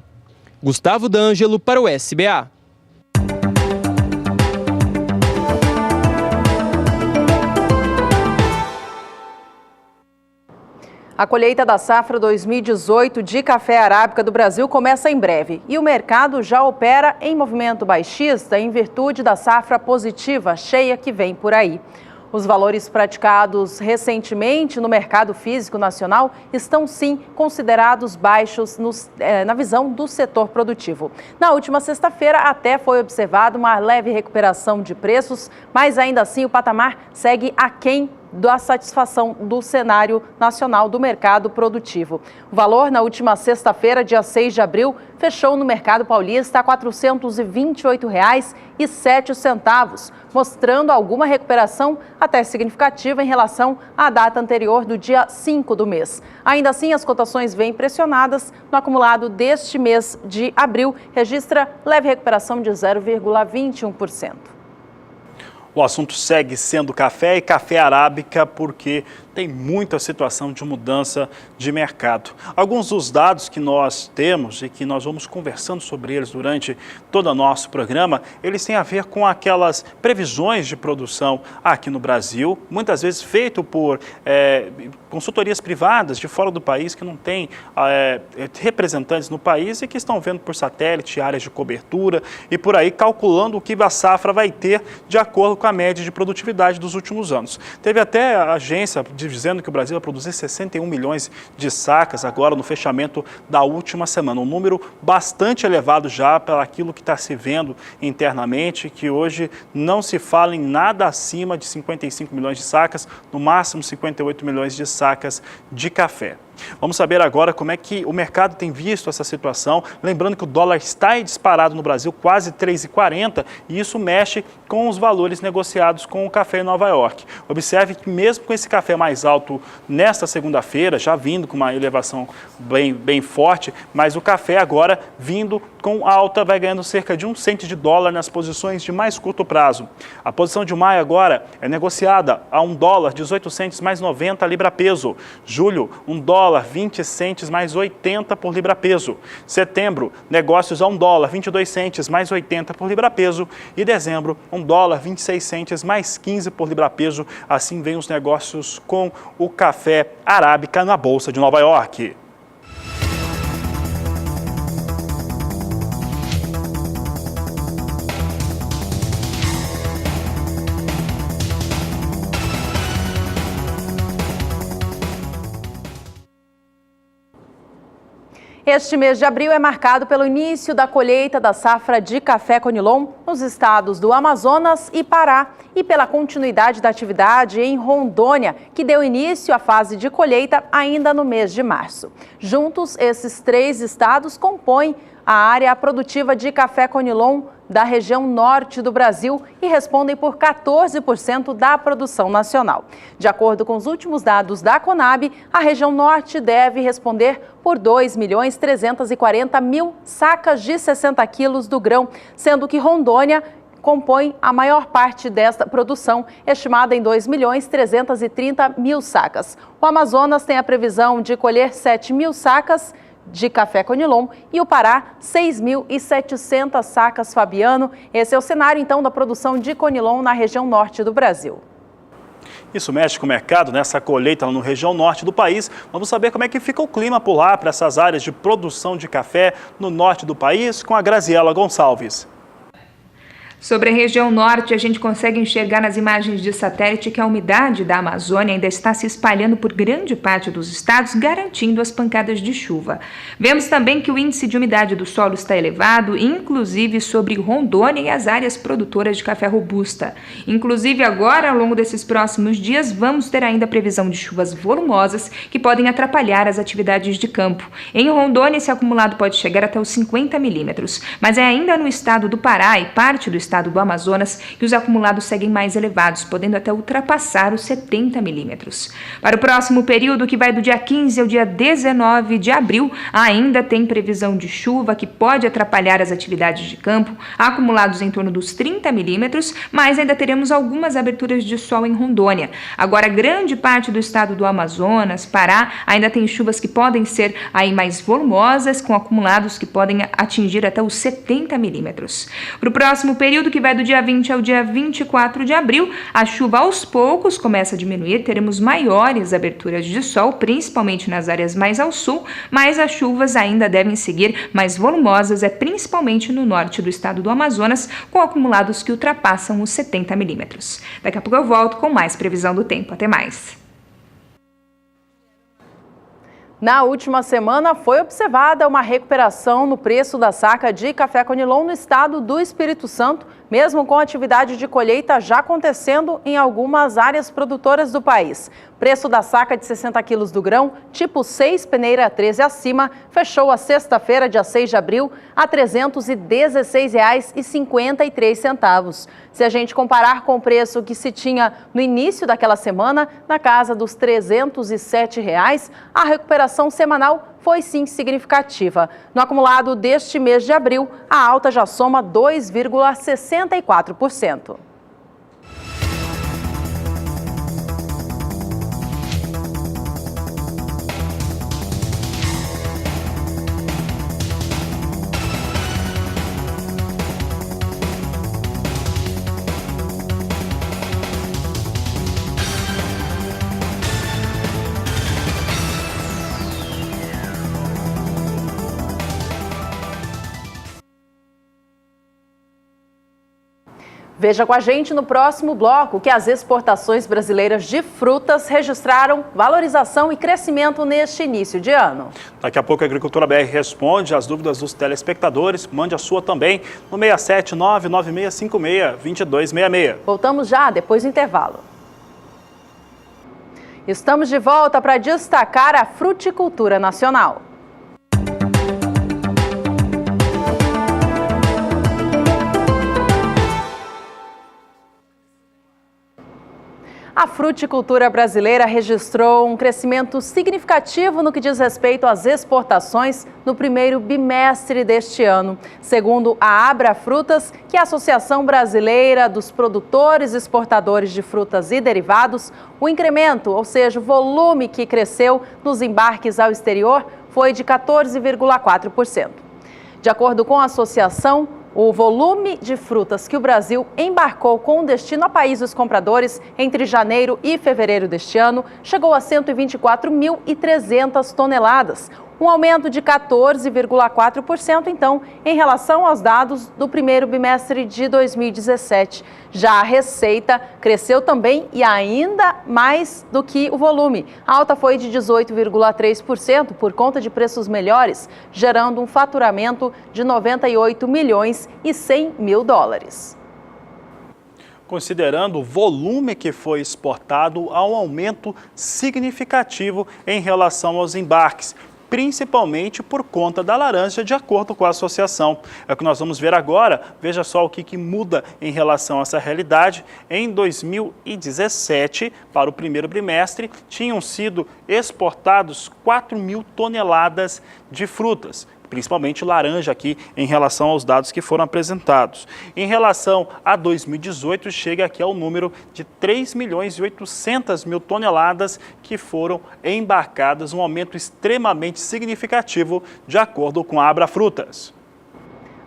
Gustavo D'Angelo para o SBA.
A colheita da safra 2018 de café arábica do Brasil começa em breve e o mercado já opera em movimento baixista em virtude da safra positiva cheia que vem por aí. Os valores praticados recentemente no mercado físico nacional estão, sim, considerados baixos na visão do setor produtivo. Na última sexta-feira, até foi observada uma leve recuperação de preços, mas ainda assim o patamar segue aquém da satisfação do cenário nacional do mercado produtivo. O valor na última sexta-feira, dia 6 de abril, fechou no mercado paulista a R$ 428,07, mostrando alguma recuperação até significativa em relação à data anterior do dia 5 do mês. Ainda assim, as cotações vêm pressionadas. No acumulado deste mês de abril, registra leve recuperação de 0,21%.
O assunto segue sendo café e café arábica, porque tem muita situação de mudança de mercado. Alguns dos dados que nós temos e que nós vamos conversando sobre eles durante todo o nosso programa, eles têm a ver com aquelas previsões de produção aqui no Brasil, muitas vezes feito por consultorias privadas de fora do país que não têm representantes no país e que estão vendo por satélite, áreas de cobertura e por aí calculando o que a safra vai ter de acordo com a média de produtividade dos últimos anos. Teve até a agência dizendo que o Brasil vai produzir 61 milhões de sacas agora no fechamento da última semana. Um número bastante elevado já para aquilo que está se vendo internamente, que hoje não se fala em nada acima de 55 milhões de sacas, no máximo 58 milhões de sacas de café. Vamos saber agora como é que o mercado tem visto essa situação. Lembrando que o dólar está disparado no Brasil, quase 3,40, e isso mexe com os valores negociados com o café em Nova York. Observe que mesmo com esse café mais alto nesta segunda-feira, já vindo com uma elevação bem forte, mas o café agora vindo com alta vai ganhando cerca de 1 cento de dólar nas posições de mais curto prazo. A posição de maio agora é negociada a $1, 18 centes mais 90 libra-peso. Julho, $1, 20 centes mais 80 por libra-peso. Setembro, negócios a $1, 22 centes mais 80 por libra-peso. E dezembro, $1, 26 centes mais 15 por libra-peso. Assim vem os negócios com o café arábica na Bolsa de Nova York.
Este mês de abril é marcado pelo início da colheita da safra de café Conilon nos estados do Amazonas e Pará e pela continuidade da atividade em Rondônia, que deu início à fase de colheita ainda no mês de março. Juntos, esses 3 estados compõem a área produtiva de café Conilon da região norte do Brasil e respondem por 14% da produção nacional. De acordo com os últimos dados da Conab, a região norte deve responder por 2.340.000 sacas de 60 quilos do grão, sendo que Rondônia compõe a maior parte desta produção, estimada em 2.330.000 sacas. O Amazonas tem a previsão de colher 7.000 sacas de café Conilon e o Pará 6.700 sacas Fabiano. Esse é o cenário então da produção de Conilon na região norte do Brasil.
Isso mexe com o mercado nessa colheita na região norte do país. Vamos saber como é que fica o clima por lá para essas áreas de produção de café no norte do país com a Graziela Gonçalves.
Sobre a região norte, a gente consegue enxergar nas imagens de satélite que a umidade da Amazônia ainda está se espalhando por grande parte dos estados, garantindo as pancadas de chuva. Vemos também que o índice de umidade do solo está elevado, inclusive sobre Rondônia e as áreas produtoras de café robusta. Inclusive agora, ao longo desses próximos dias, vamos ter ainda a previsão de chuvas volumosas que podem atrapalhar as atividades de campo. Em Rondônia, esse acumulado pode chegar até os 50 milímetros, mas é ainda no estado do Pará e parte do estado do Amazonas que os acumulados seguem mais elevados, podendo até ultrapassar os 70 milímetros. Para o próximo período, que vai do dia 15 ao dia 19 de abril, ainda tem previsão de chuva que pode atrapalhar as atividades de campo, acumulados em torno dos 30 milímetros, mas ainda teremos algumas aberturas de sol em Rondônia. Agora, grande parte do estado do Amazonas, Pará, ainda tem chuvas que podem ser aí mais volumosas, com acumulados que podem atingir até os 70 milímetros. Para o próximo período, que vai do dia 20 ao dia 24 de abril, a chuva aos poucos começa a diminuir, teremos maiores aberturas de sol, principalmente nas áreas mais ao sul, mas as chuvas ainda devem seguir mais volumosas, principalmente no norte do estado do Amazonas, com acumulados que ultrapassam os 70 milímetros. Daqui a pouco eu volto com mais previsão do tempo. Até mais!
Na última semana, foi observada uma recuperação no preço da saca de café Conilon no estado do Espírito Santo, mesmo com a atividade de colheita já acontecendo em algumas áreas produtoras do país. Preço da saca de 60 quilos do grão, tipo 6, peneira 13 acima, fechou a sexta-feira, dia 6 de abril, a R$ 316,53. Se a gente comparar com o preço que se tinha no início daquela semana, na casa dos R$ 307, a recuperação semanal foi sim significativa. No acumulado deste mês de abril, a alta já soma 2,64%. Veja com a gente no próximo bloco que as exportações brasileiras de frutas registraram valorização e crescimento neste início de ano.
Daqui a pouco a Agricultura BR responde às dúvidas dos telespectadores. Mande a sua também no 67996562266.
Voltamos já depois do intervalo. Estamos de volta para destacar a fruticultura nacional. A fruticultura brasileira registrou um crescimento significativo no que diz respeito às exportações no primeiro bimestre deste ano. Segundo a Abra Frutas, que é a Associação Brasileira dos Produtores e Exportadores de Frutas e Derivados, o incremento, ou seja, o volume que cresceu nos embarques ao exterior foi de 14,4%. De acordo com a associação, o volume de frutas que o Brasil embarcou com destino a países compradores entre janeiro e fevereiro deste ano chegou a 124.300 toneladas, um aumento de 14,4%, então, em relação aos dados do primeiro bimestre de 2017. Já a receita cresceu também e ainda mais do que o volume. A alta foi de 18,3% por conta de preços melhores, gerando um faturamento de 98 milhões e 100 mil dólares.
Considerando o volume que foi exportado, há um aumento significativo em relação aos embarques, principalmente por conta da laranja, de acordo com a associação. É o que nós vamos ver agora. Veja só o que muda em relação a essa realidade. Em 2017, para o primeiro bimestre, tinham sido exportados 4.000 toneladas de frutas, principalmente laranja aqui em relação aos dados que foram apresentados. Em relação a 2018, chega aqui ao número de 3.800.000 toneladas que foram embarcadas, um aumento extremamente significativo, de acordo com a Abra Frutas.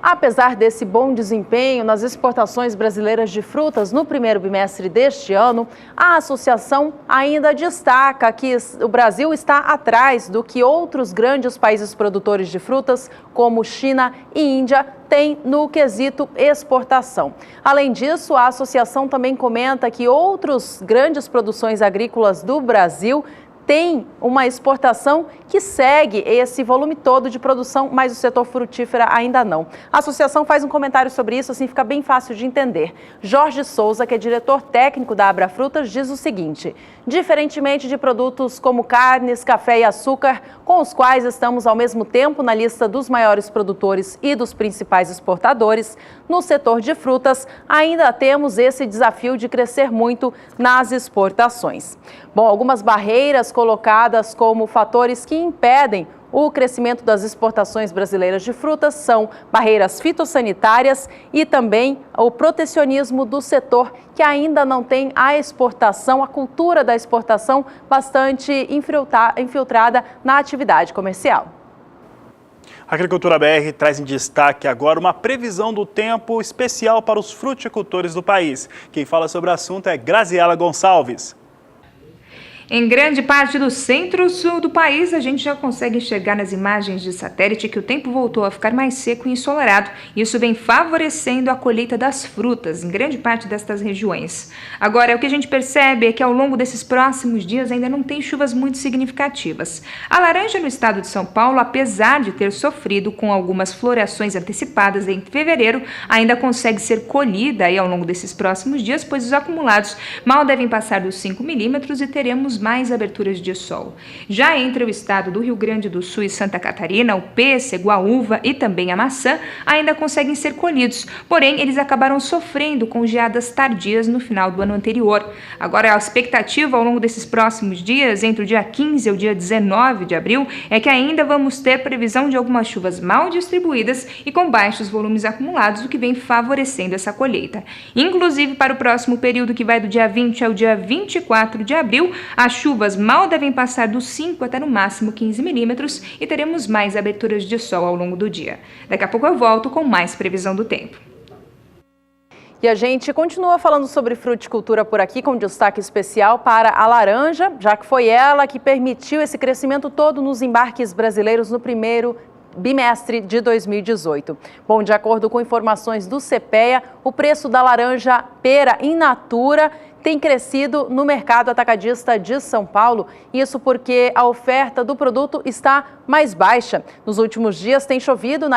Apesar desse bom desempenho nas exportações brasileiras de frutas no primeiro bimestre deste ano, a associação ainda destaca que o Brasil está atrás do que outros grandes países produtores de frutas, como China e Índia, têm no quesito exportação. Além disso, a associação também comenta que outras grandes produções agrícolas do Brasil tem uma exportação que segue esse volume todo de produção, mas o setor frutífero ainda não. A associação faz um comentário sobre isso, assim fica bem fácil de entender. Jorge Souza, que é diretor técnico da Abra Frutas, diz o seguinte: diferentemente de produtos como carnes, café e açúcar, com os quais estamos ao mesmo tempo na lista dos maiores produtores e dos principais exportadores, no setor de frutas ainda temos esse desafio de crescer muito nas exportações. Bom, algumas barreiras colocadas como fatores que impedem o crescimento das exportações brasileiras de frutas são barreiras fitossanitárias e também o protecionismo do setor, que ainda não tem a exportação, a cultura da exportação bastante infiltrada na atividade comercial.
A Agricultura BR traz em destaque agora uma previsão do tempo especial para os fruticultores do país. Quem fala sobre o assunto é Graziela Gonçalves.
Em grande parte do centro-sul do país, a gente já consegue enxergar nas imagens de satélite que o tempo voltou a ficar mais seco e ensolarado. Isso vem favorecendo a colheita das frutas em grande parte destas regiões. Agora, o que a gente percebe é que ao longo desses próximos dias ainda não tem chuvas muito significativas. A laranja no estado de São Paulo, apesar de ter sofrido com algumas florações antecipadas em fevereiro, ainda consegue ser colhida aí ao longo desses próximos dias, pois os acumulados mal devem passar dos 5 milímetros e teremos mais aberturas de sol. Já entre o estado do Rio Grande do Sul e Santa Catarina, o pêssego, a uva e também a maçã ainda conseguem ser colhidos, porém eles acabaram sofrendo com geadas tardias no final do ano anterior. Agora a expectativa ao longo desses próximos dias, entre o dia 15 e o dia 19 de abril, é que ainda vamos ter previsão de algumas chuvas mal distribuídas e com baixos volumes acumulados, o que vem favorecendo essa colheita. Inclusive para o próximo período, que vai do dia 20 ao dia 24 de abril, as chuvas mal devem passar dos 5 até no máximo 15 milímetros e teremos mais aberturas de sol ao longo do dia. Daqui a pouco eu volto com mais previsão do tempo.
E a gente continua falando sobre fruticultura por aqui, com destaque especial para a laranja, já que foi ela que permitiu esse crescimento todo nos embarques brasileiros no primeiro bimestre de 2018. Bom, de acordo com informações do CPEA, o preço da laranja pera in natura tem crescido no mercado atacadista de São Paulo, isso porque a oferta do produto está mais baixa. Nos últimos dias tem chovido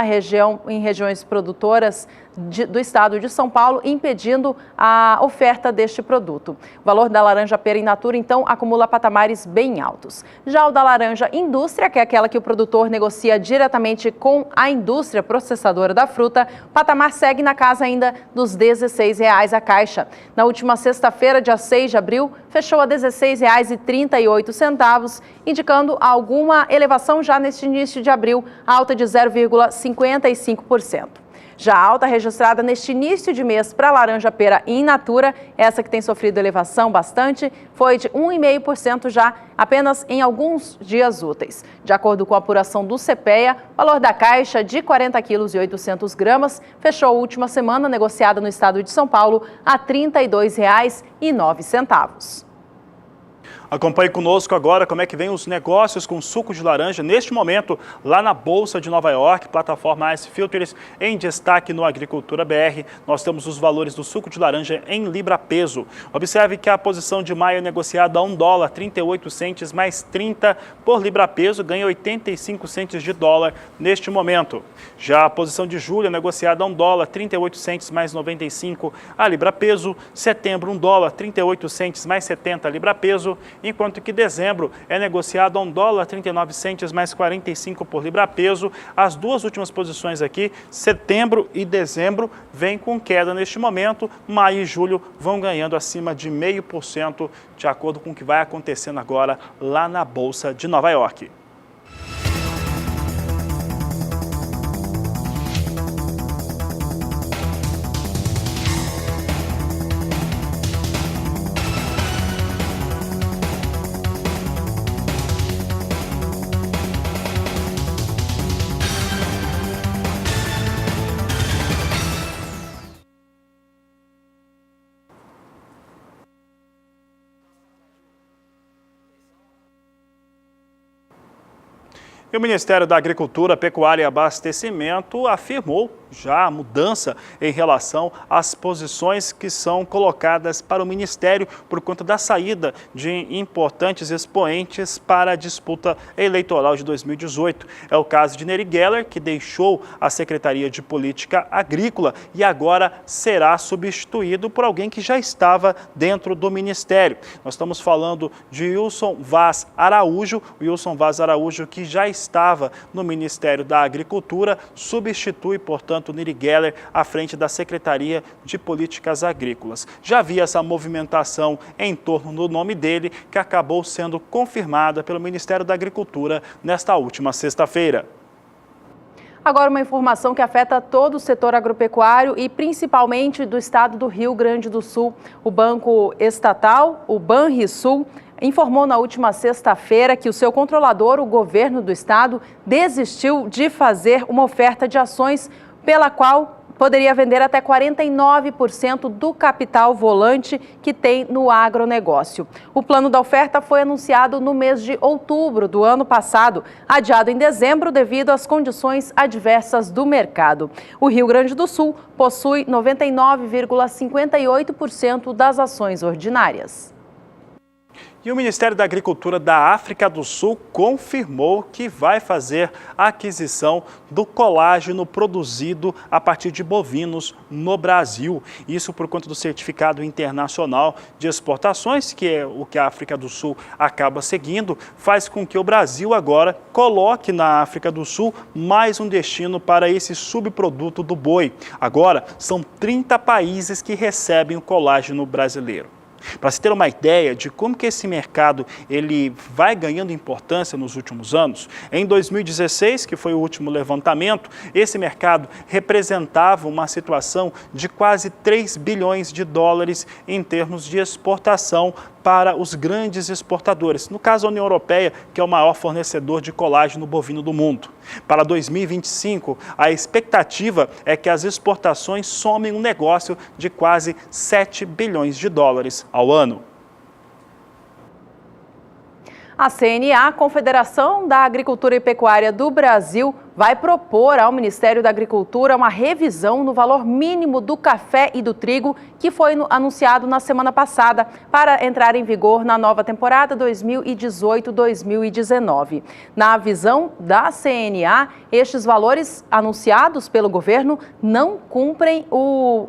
em regiões produtoras do estado de São Paulo, impedindo a oferta deste produto. O valor da laranja pera in natura, então, acumula patamares bem altos. Já o da laranja indústria, que é aquela que o produtor negocia diretamente com a indústria processadora da fruta, o patamar segue na casa ainda dos R$ 16,00 a caixa. Na última sexta-feira, dia 6 de abril, fechou a R$ 16,38, indicando alguma elevação já neste início de abril, alta de 0,55%. Já a alta registrada neste início de mês para a laranja pera in natura, essa que tem sofrido elevação bastante, foi de 1,5% já apenas em alguns dias úteis. De acordo com a apuração do CPEA, o valor da caixa de 40,8 kg fechou a última semana negociada no estado de São Paulo a R$ 32,09.
Acompanhe conosco agora como é que vem os negócios com suco de laranja neste momento lá na Bolsa de Nova York, plataforma Ice Futures em destaque no Agricultura BR. Nós temos os valores do suco de laranja em libra peso. Observe que a posição de maio é negociada a $1,38 mais 30 por libra peso, ganha 85 centes de dólar neste momento. Já a posição de julho é negociada a $1,38 mais 95 a libra peso, setembro $1,38 mais 70 a libra peso, enquanto que dezembro é negociado a $1,39 mais 45 por libra peso. As duas últimas posições aqui, setembro e dezembro, vêm com queda neste momento. Maio e julho vão ganhando acima de 0,5%, de acordo com o que vai acontecendo agora lá na Bolsa de Nova York. E o Ministério da Agricultura, Pecuária e Abastecimento afirmou já a mudança em relação às posições que são colocadas para o Ministério por conta da saída de importantes expoentes para a disputa eleitoral de 2018. É o caso de Neri Geller, que deixou a Secretaria de Política Agrícola e agora será substituído por alguém que já estava dentro do Ministério. Nós estamos falando de Wilson Vaz Araújo, que já estava no Ministério da Agricultura, substitui, portanto, Neri Geller à frente da Secretaria de Políticas Agrícolas. Já havia essa movimentação em torno do nome dele, que acabou sendo confirmada pelo Ministério da Agricultura nesta última sexta-feira.
Agora uma informação que afeta todo o setor agropecuário e principalmente do estado do Rio Grande do Sul. O banco estatal, o Banrisul, informou na última sexta-feira que o seu controlador, o governo do estado, desistiu de fazer uma oferta de ações pela qual poderia vender até 49% do capital volante que tem no agronegócio. O plano da oferta foi anunciado no mês de outubro do ano passado, adiado em dezembro devido às condições adversas do mercado. O Rio Grande do Sul possui 99,58% das ações ordinárias.
E o Ministério da Agricultura da África do Sul confirmou que vai fazer a aquisição do colágeno produzido a partir de bovinos no Brasil. Isso por conta do certificado internacional de exportações, que é o que a África do Sul acaba seguindo, faz com que o Brasil agora coloque na África do Sul mais um destino para esse subproduto do boi. Agora, são 30 países que recebem o colágeno brasileiro. Para se ter uma ideia de como que esse mercado ele vai ganhando importância nos últimos anos, em 2016, que foi o último levantamento, esse mercado representava uma situação de quase 3 bilhões de dólares em termos de exportação para os grandes exportadores, no caso a União Europeia, que é o maior fornecedor de colágeno bovino do mundo. Para 2025, a expectativa é que as exportações somem um negócio de quase 7 bilhões de dólares ao ano.
A CNA, Confederação da Agricultura e Pecuária do Brasil, vai propor ao Ministério da Agricultura uma revisão no valor mínimo do café e do trigo que foi anunciado na semana passada para entrar em vigor na nova temporada 2018-2019. Na visão da CNA, estes valores anunciados pelo governo não cobrem o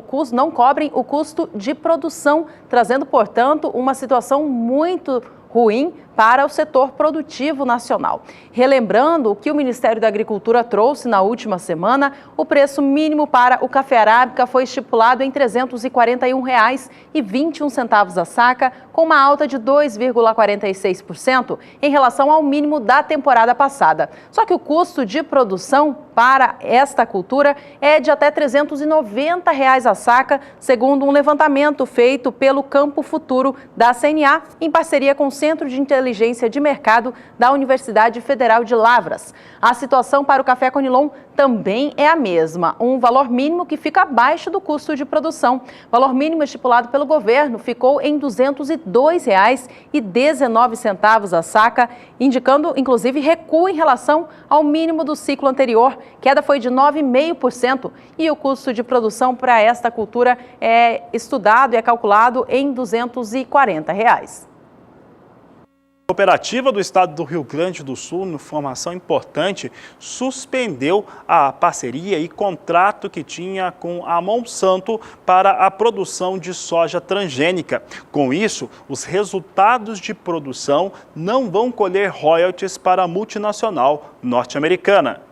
custo de produção, trazendo, portanto, uma situação muito ruim para o setor produtivo nacional. Relembrando o que o Ministério da Agricultura trouxe na última semana, o preço mínimo para o café arábica foi estipulado em R$ 341,21 a saca, com uma alta de 2,46% em relação ao mínimo da temporada passada. Só que o custo de produção para esta cultura é de até R$ 390 a saca, segundo um levantamento feito pelo Campo Futuro da CNA, em parceria com o Centro de Inteligência de Mercado da Universidade Federal de Lavras. A situação para o café Conilon também é a mesma, um valor mínimo que fica abaixo do custo de produção. O valor mínimo estipulado pelo governo ficou em R$ 202,19 a saca, indicando, inclusive, recuo em relação ao mínimo do ciclo anterior. Queda foi de 9,5% e o custo de produção para esta cultura é estudado e é calculado em R$ 240.
A Cooperativa do Estado do Rio Grande do Sul, informação importante, suspendeu a parceria e contrato que tinha com a Monsanto para a produção de soja transgênica. Com isso, os resultados de produção não vão colher royalties para a multinacional norte-americana.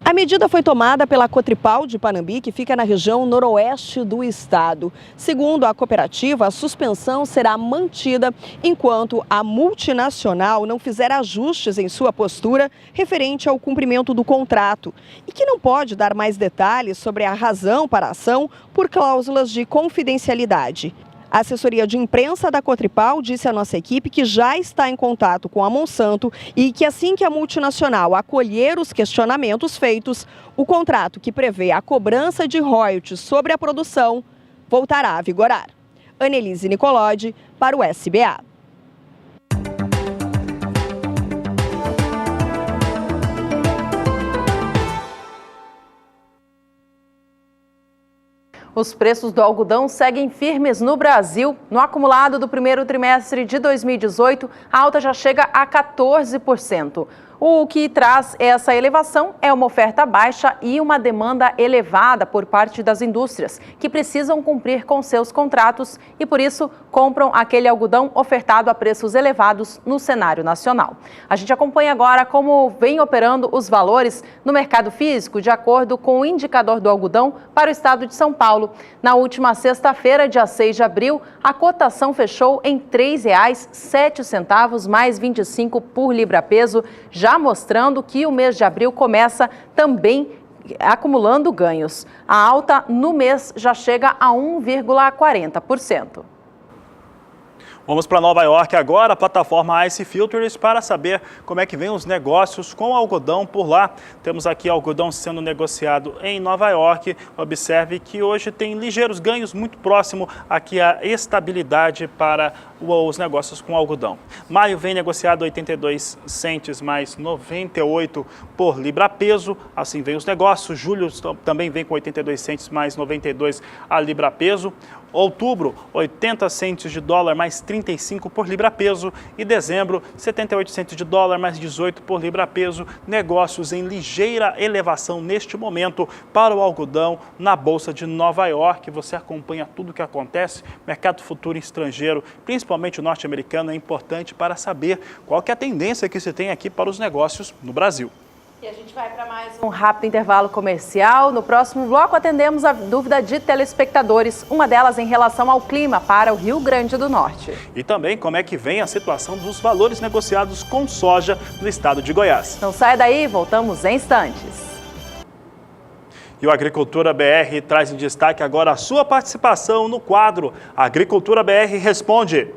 A medida foi tomada pela Cotripal de Panambi, que fica na região noroeste do estado. Segundo a cooperativa, a suspensão será mantida enquanto a multinacional não fizer ajustes em sua postura referente ao cumprimento do contrato e que não pode dar mais detalhes sobre a razão para a ação por cláusulas de confidencialidade. A assessoria de imprensa da Cotripal disse à nossa equipe que já está em contato com a Monsanto e que assim que a multinacional acolher os questionamentos feitos, o contrato que prevê a cobrança de royalties sobre a produção voltará a vigorar. Annelise Nicolodi para o SBA.
Os preços do algodão seguem firmes no Brasil. No acumulado do primeiro trimestre de 2018, a alta já chega a 14%. O que traz essa elevação é uma oferta baixa e uma demanda elevada por parte das indústrias, que precisam cumprir com seus contratos e, por isso, compram aquele algodão ofertado a preços elevados no cenário nacional. A gente acompanha agora como vem operando os valores no mercado físico, de acordo com o indicador do algodão para o estado de São Paulo. Na última sexta-feira, dia 6 de abril, a cotação fechou em R$ 3,07 mais 25 por libra-peso, já mostrando que o mês de abril começa também acumulando ganhos. A alta no mês já chega a 1,40%.
Vamos para Nova York agora, a plataforma Ice Futures, para saber como é que vem os negócios com algodão por lá. Temos aqui algodão sendo negociado em Nova York. Observe que hoje tem ligeiros ganhos, muito próximo aqui à estabilidade para os negócios com algodão. Maio vem negociado 82 centes mais 98 por libra-peso, assim vem os negócios. Julho também vem com 82 centes mais 92 a libra-peso. Outubro, 80 centes de dólar mais 35 por libra-peso. E dezembro, 78 centes de dólar mais 18 por libra-peso. Negócios em ligeira elevação neste momento para o algodão na Bolsa de Nova York. Você acompanha tudo o que acontece. Mercado futuro estrangeiro, principalmente o norte-americano, é importante para saber qual que é a tendência que se tem aqui para os negócios no Brasil.
E a gente vai para mais um rápido intervalo comercial. No próximo bloco atendemos a dúvida de telespectadores, uma delas em relação ao clima para o Rio Grande do Norte.
E também como é que vem a situação dos valores negociados com soja no estado de Goiás.
Não saia daí, voltamos em instantes.
E o Agricultura BR traz em destaque agora a sua participação no quadro Agricultura BR Responde.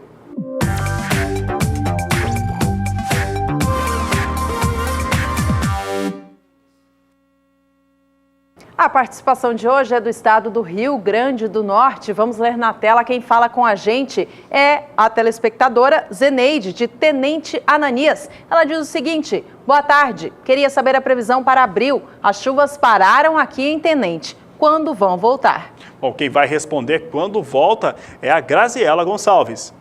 A participação de hoje é do estado do Rio Grande do Norte. Vamos ler na tela. Quem fala com a gente é a telespectadora Zeneide, de Tenente Ananias. Ela diz o seguinte: boa tarde, queria saber a previsão para abril. As chuvas pararam aqui em Tenente. Quando vão voltar?
Bom, quem vai responder quando volta é a Graziela Gonçalves.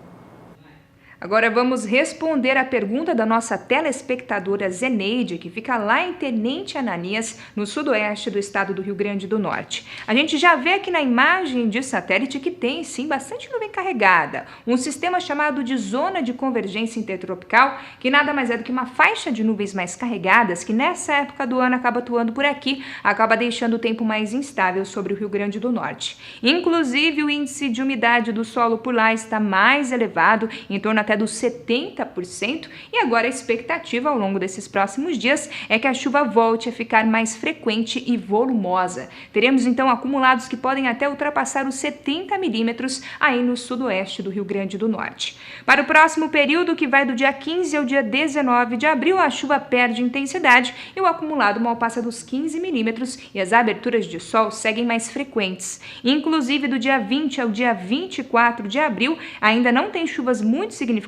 Agora vamos responder a pergunta da nossa telespectadora Zeneide, que fica lá em Tenente Ananias, no sudoeste do estado do Rio Grande do Norte. A gente já vê aqui na imagem de satélite que tem, sim, bastante nuvem carregada. Um sistema chamado de zona de convergência intertropical, que nada mais é do que uma faixa de nuvens mais carregadas, que nessa época do ano acaba atuando por aqui, acaba deixando o tempo mais instável sobre o Rio Grande do Norte. Inclusive, o índice de umidade do solo por lá está mais elevado, em torno até dos 70%, e agora a expectativa ao longo desses próximos dias é que a chuva volte a ficar mais frequente e volumosa. Teremos então acumulados que podem até ultrapassar os 70 milímetros aí no sudoeste do Rio Grande do Norte. Para o próximo período, que vai do dia 15 ao dia 19 de abril, a chuva perde intensidade e o acumulado mal passa dos 15 milímetros e as aberturas de sol seguem mais frequentes. Inclusive, do dia 20 ao dia 24 de abril, ainda não tem chuvas muito significativas,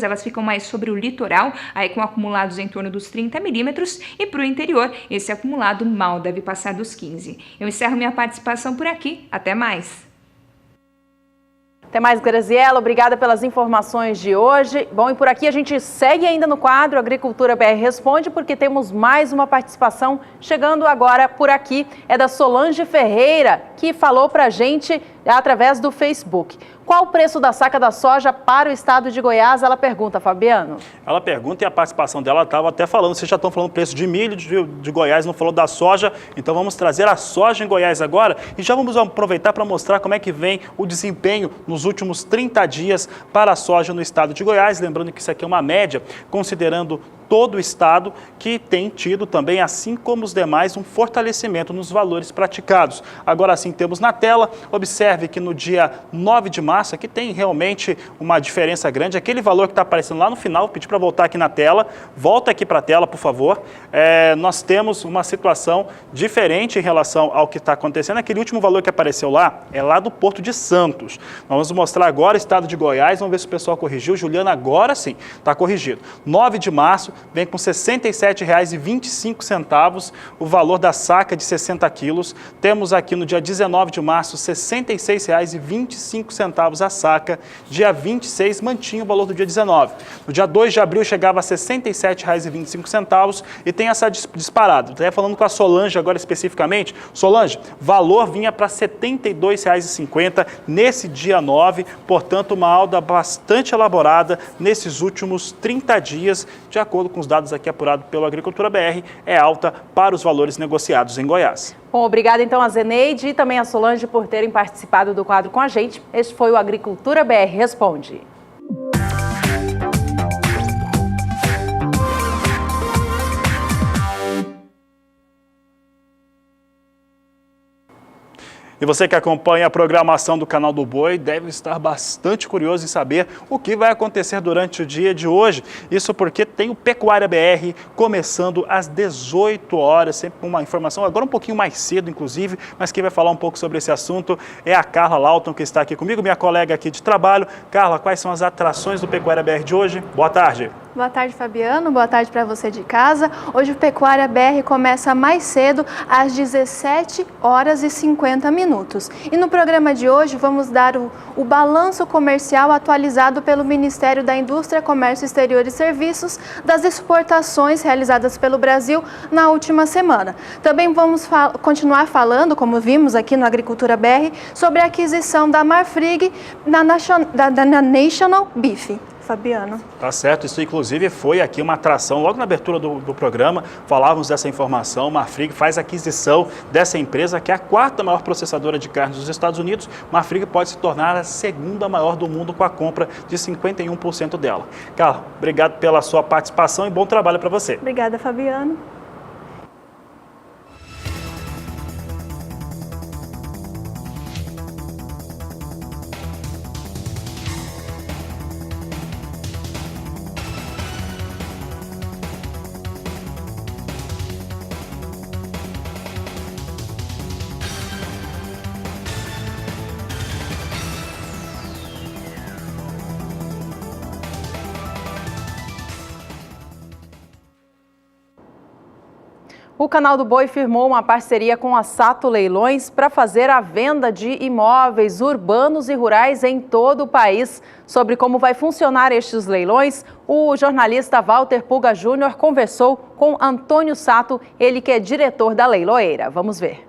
elas ficam mais sobre o litoral, aí com acumulados em torno dos 30 milímetros, e para o interior, esse acumulado mal deve passar dos 15. Eu encerro minha participação por aqui. Até mais!
Até mais, Graziela. Obrigada pelas informações de hoje. Bom, e por aqui a gente segue ainda no quadro Agricultura BR Responde, porque temos mais uma participação chegando agora por aqui. É da Solange Ferreira, que falou pra gente através do Facebook. Qual o preço da saca da soja para o estado de Goiás? Ela pergunta, Fabiano. Ela pergunta e a participação dela estava até falando, vocês já estão falando preço de milho de Goiás, não falou da soja, então vamos trazer a soja em Goiás agora e já vamos aproveitar para mostrar como é que vem o desempenho nos últimos 30 dias para a soja no estado de Goiás, lembrando que isso aqui é uma média, considerando todo o estado, que tem tido também, assim como os demais, um fortalecimento nos valores praticados. Agora sim, temos na tela, observe que no dia 9 de março, aqui tem realmente uma diferença grande, aquele valor que está aparecendo lá no final, pedi para voltar aqui na tela, volta aqui para a tela, por favor, nós temos uma situação diferente em relação ao que está acontecendo, aquele último valor que apareceu lá, é lá do Porto de Santos. Nós vamos mostrar agora o estado de Goiás, vamos ver se o pessoal corrigiu, Juliana, agora sim, está corrigido. 9 de março, vem com R$ 67,25 o valor da saca de 60 quilos. Temos aqui no dia 19 de março, R$ 66,25 a saca. Dia 26 mantinha o valor do dia 19. No dia 2 de abril chegava a R$ 67,25 e tem essa disparada. Estou falando com a Solange agora especificamente. Solange, valor vinha para R$ 72,50 nesse dia 9, portanto uma alta bastante elaborada nesses últimos 30 dias, de acordo com os dados aqui apurados pelo Agricultura BR, é alta para os valores negociados em Goiás. Bom, obrigada então a Zeneide e também a Solange por terem participado do quadro com a gente. Este foi o Agricultura BR Responde. E você que acompanha a programação do Canal do Boi deve estar bastante curioso em saber o que vai acontecer durante o dia de hoje. Isso porque tem o Pecuária BR começando às 18 horas, sempre com uma informação agora um pouquinho mais cedo, inclusive, mas quem vai falar um pouco sobre esse assunto é a Carla Lauton, que está aqui comigo, minha colega aqui de trabalho. Carla, quais são as atrações do Pecuária BR de hoje? Boa tarde.
Boa tarde, Fabiano. Boa tarde para você de casa. Hoje o Pecuária BR começa mais cedo, às 17 horas e 50 minutos. E no programa de hoje vamos dar o balanço comercial atualizado pelo Ministério da Indústria, Comércio Exterior e Serviços das exportações realizadas pelo Brasil na última semana. Também vamos continuar falando, como vimos aqui no Agricultura BR, sobre a aquisição da Marfrig da National Beef. Fabiano. Tá certo, isso inclusive foi aqui uma atração, logo na abertura do programa, falávamos dessa informação, Marfrig faz aquisição dessa empresa, que é a quarta maior processadora de carne dos Estados Unidos. Marfrig pode se tornar a segunda maior do mundo com a compra de 51% dela. Carla, obrigado pela sua participação e bom trabalho para você. Obrigada, Fabiano.
O Canal do Boi firmou uma parceria com a Sato Leilões para fazer a venda de imóveis urbanos e rurais em todo o país. Sobre como vai funcionar estes leilões, o jornalista Walter Pulga Júnior conversou com Antônio Sato, ele que é diretor da leiloeira. Vamos ver.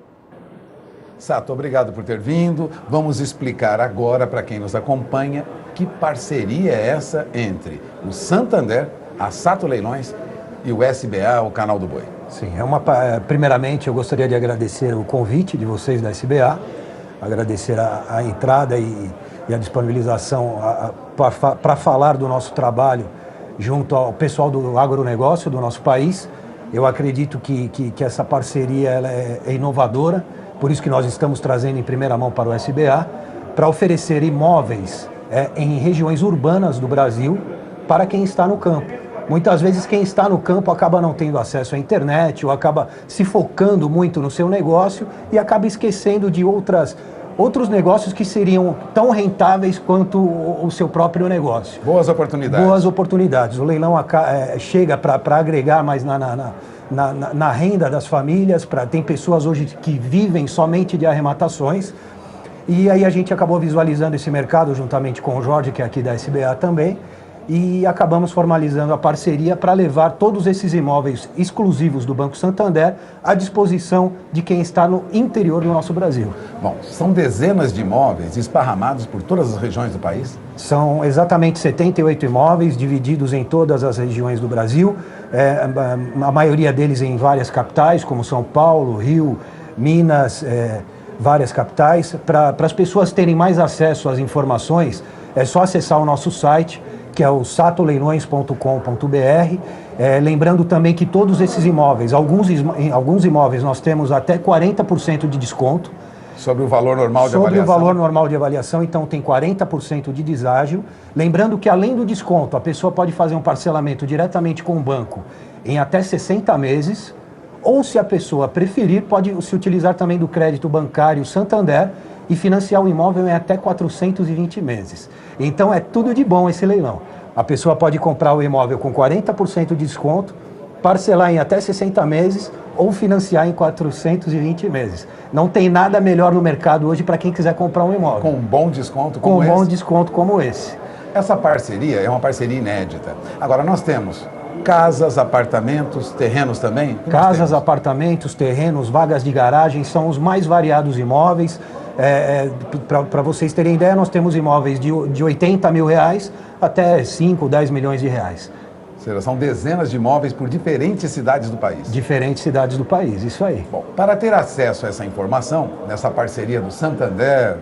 Sato, obrigado por ter vindo. Vamos explicar agora para quem nos acompanha que parceria é essa entre o Santander, a Sato Leilões e o SBA, o Canal do Boi.
Sim, primeiramente eu gostaria de agradecer o convite de vocês da SBA, agradecer a entrada e a disponibilização para falar do nosso trabalho junto ao pessoal do agronegócio do nosso país. Eu acredito que essa parceria ela é inovadora, por isso que nós estamos trazendo em primeira mão para o SBA, para oferecer imóveis em regiões urbanas do Brasil para quem está no campo. Muitas vezes quem está no campo acaba não tendo acesso à internet ou acaba se focando muito no seu negócio e acaba esquecendo de outros negócios que seriam tão rentáveis quanto o seu próprio negócio.
Boas oportunidades.
Boas oportunidades. O leilão chega para agregar mais na renda das famílias. Tem pessoas hoje que vivem somente de arrematações. E aí a gente acabou visualizando esse mercado juntamente com o Jorge, que é aqui da SBA também, e acabamos formalizando a parceria para levar todos esses imóveis exclusivos do Banco Santander à disposição de quem está no interior do nosso Brasil.
Bom, são dezenas de imóveis esparramados por todas as regiões do país?
São exatamente 78 imóveis divididos em todas as regiões do Brasil, a maioria deles em várias capitais, como São Paulo, Rio, Minas, várias capitais. Para as pessoas terem mais acesso às informações, é só acessar o nosso site, que é o satoleilões.com.br. Lembrando também que todos esses imóveis, alguns imóveis nós temos até 40% de desconto.
Sobre o valor normal de avaliação?
Sobre o valor normal de avaliação, então tem 40% de deságio. Lembrando que além do desconto, a pessoa pode fazer um parcelamento diretamente com o banco em até 60 meses, ou se a pessoa preferir, pode se utilizar também do crédito bancário Santander e financiar o imóvel em até 420 meses. Então é tudo de bom esse leilão. A pessoa pode comprar o imóvel com 40% de desconto, parcelar em até 60 meses ou financiar em 420 meses. Não tem nada melhor no mercado hoje para quem quiser comprar um imóvel.
Com um bom desconto como esse?
Com um bom desconto como esse.
Essa parceria é uma parceria inédita. Agora nós temos casas, apartamentos, terrenos também?
Casas, apartamentos, terrenos, vagas de garagem, são os mais variados imóveis. Para vocês terem ideia, nós temos imóveis de R$80 mil até 5, 10 milhões de reais.
Ou seja, são dezenas de imóveis por diferentes cidades do país.
Diferentes cidades do país, isso aí.
Bom, para ter acesso a essa informação, nessa parceria do Santander,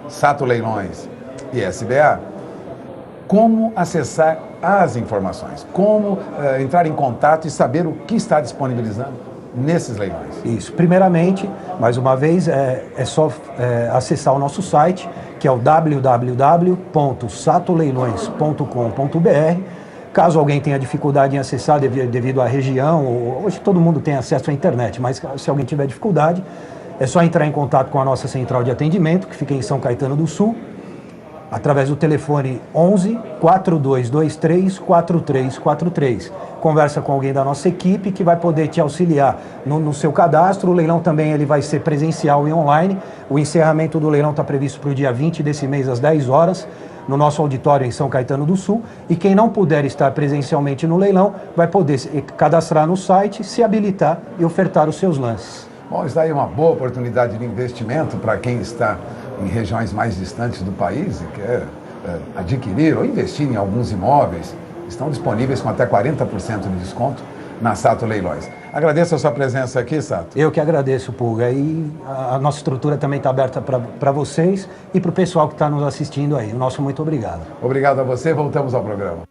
Sato Leilões e SBA, como acessar as informações? Como entrar em contato e saber o que está disponibilizando nesses leilões?
Isso. Primeiramente, mais uma vez, é só acessar o nosso site, que é o www.satoleilões.com.br. Caso alguém tenha dificuldade em acessar devido à região, hoje todo mundo tem acesso à internet, mas se alguém tiver dificuldade, é só entrar em contato com a nossa central de atendimento, que fica em São Caetano do Sul, através do telefone 11 4223 4343. Conversa com alguém da nossa equipe que vai poder te auxiliar no seu cadastro. O leilão também ele vai ser presencial e online. O encerramento do leilão está previsto para o dia 20 desse mês, às 10 horas, no nosso auditório em São Caetano do Sul. E quem não puder estar presencialmente no leilão vai poder se cadastrar no site, se habilitar e ofertar os seus lances.
Bom, isso daí é uma boa oportunidade de investimento para quem está em regiões mais distantes do país e quer adquirir ou investir em alguns imóveis. Estão disponíveis com até 40% de desconto na Sato Leilões. Agradeço a sua presença aqui, Sato.
Eu que agradeço, Pulga. E a nossa estrutura também está aberta para vocês e para o pessoal que está nos assistindo aí. O nosso muito obrigado.
Obrigado a você. Voltamos ao programa.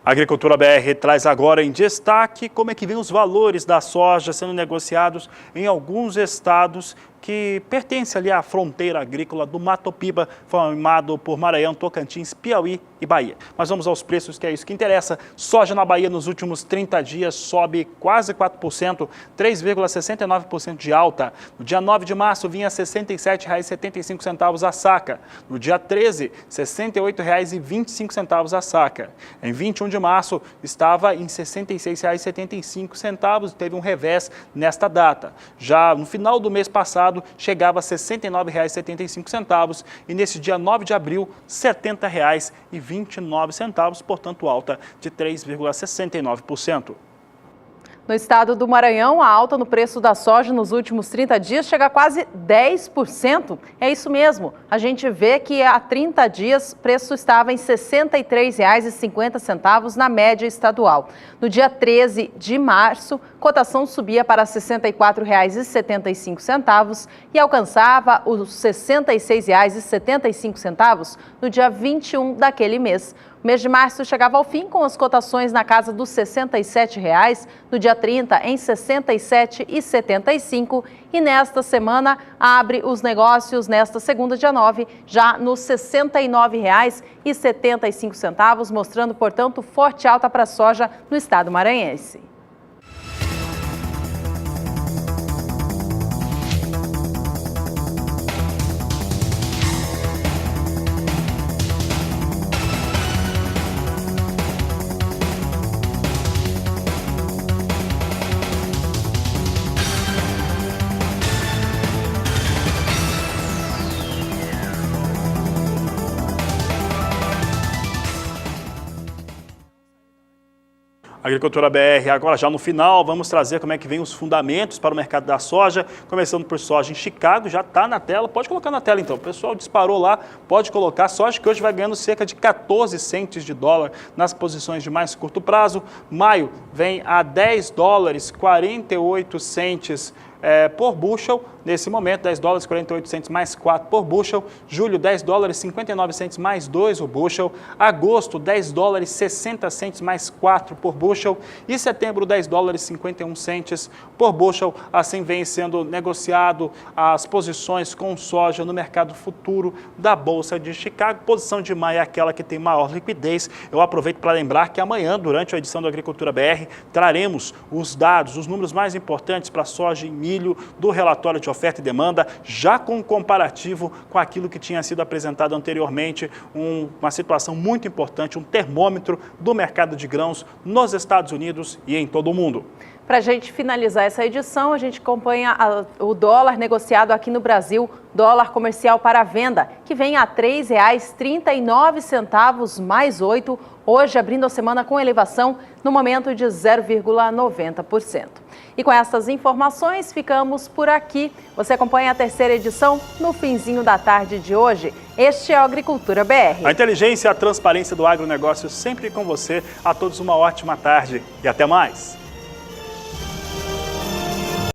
A Agricultura BR traz agora em destaque como é que vem os valores da soja sendo negociados em alguns estados que pertence ali à fronteira agrícola do Mato Piba, formado por Maranhão, Tocantins, Piauí e Bahia. Mas vamos aos preços, que é isso que interessa. Soja na Bahia nos últimos 30 dias sobe quase 4%, 3,69% de alta. No dia 9 de março vinha R$ 67,75 a saca. No dia 13, R$ 68,25 a saca. Em 21 de março estava em R$ 66,75 e teve um revés nesta data. Já no final do mês passado chegava a R$ 69,75 e nesse dia 9 de abril, R$ 70,29, portanto alta de 3,69%.
No estado do Maranhão, a alta no preço da soja nos últimos 30 dias chega a quase 10%. É isso mesmo. A gente vê que há 30 dias o preço estava em R$ 63,50 na média estadual. No dia 13 de março, cotação subia para R$ 64,75 e alcançava os R$ 66,75 no dia 21 daquele mês. O mês de março chegava ao fim com as cotações na casa dos R$ 67,00, no dia 30 em R$ 67,75 e nesta semana abre os negócios nesta segunda, dia 9, já nos R$ 69,75, mostrando, portanto, forte alta para a soja no estado maranhense.
Agricultura BR, agora já no final, vamos trazer como é que vem os fundamentos para o mercado da soja, começando por soja em Chicago, já está na tela, pode colocar na tela então, o pessoal disparou lá, pode colocar, soja que hoje vai ganhando cerca de 14 centes de dólar nas posições de mais curto prazo, maio vem a 10 dólares, 48 centes por bushel, nesse momento 10 dólares 48 centes mais 4 por bushel, julho 10 dólares 59 centes mais 2 o bushel, agosto 10 dólares 60 centes mais 4 por bushel e setembro 10 dólares 51 centes por bushel. Assim vem sendo negociado as posições com soja no mercado futuro da Bolsa de Chicago. Posição de maio é aquela que tem maior liquidez. Eu aproveito para lembrar que amanhã, durante a edição da Agricultura BR, traremos os dados, os números mais importantes para soja e milho do relatório de oferta e demanda, já com um comparativo com aquilo que tinha sido apresentado anteriormente, uma situação muito importante, um termômetro do mercado de grãos nos Estados Unidos e em todo o mundo.
Para a gente finalizar essa edição, a gente acompanha o dólar negociado aqui no Brasil, dólar comercial para venda, que vem a R$ 3,39 mais 8, hoje abrindo a semana com elevação no momento de 0,90%. E com essas informações, ficamos por aqui. Você acompanha a terceira edição no finzinho da tarde de hoje. Este é o Agricultura BR.
A inteligência e a transparência do agronegócio sempre com você. A todos uma ótima tarde e até mais.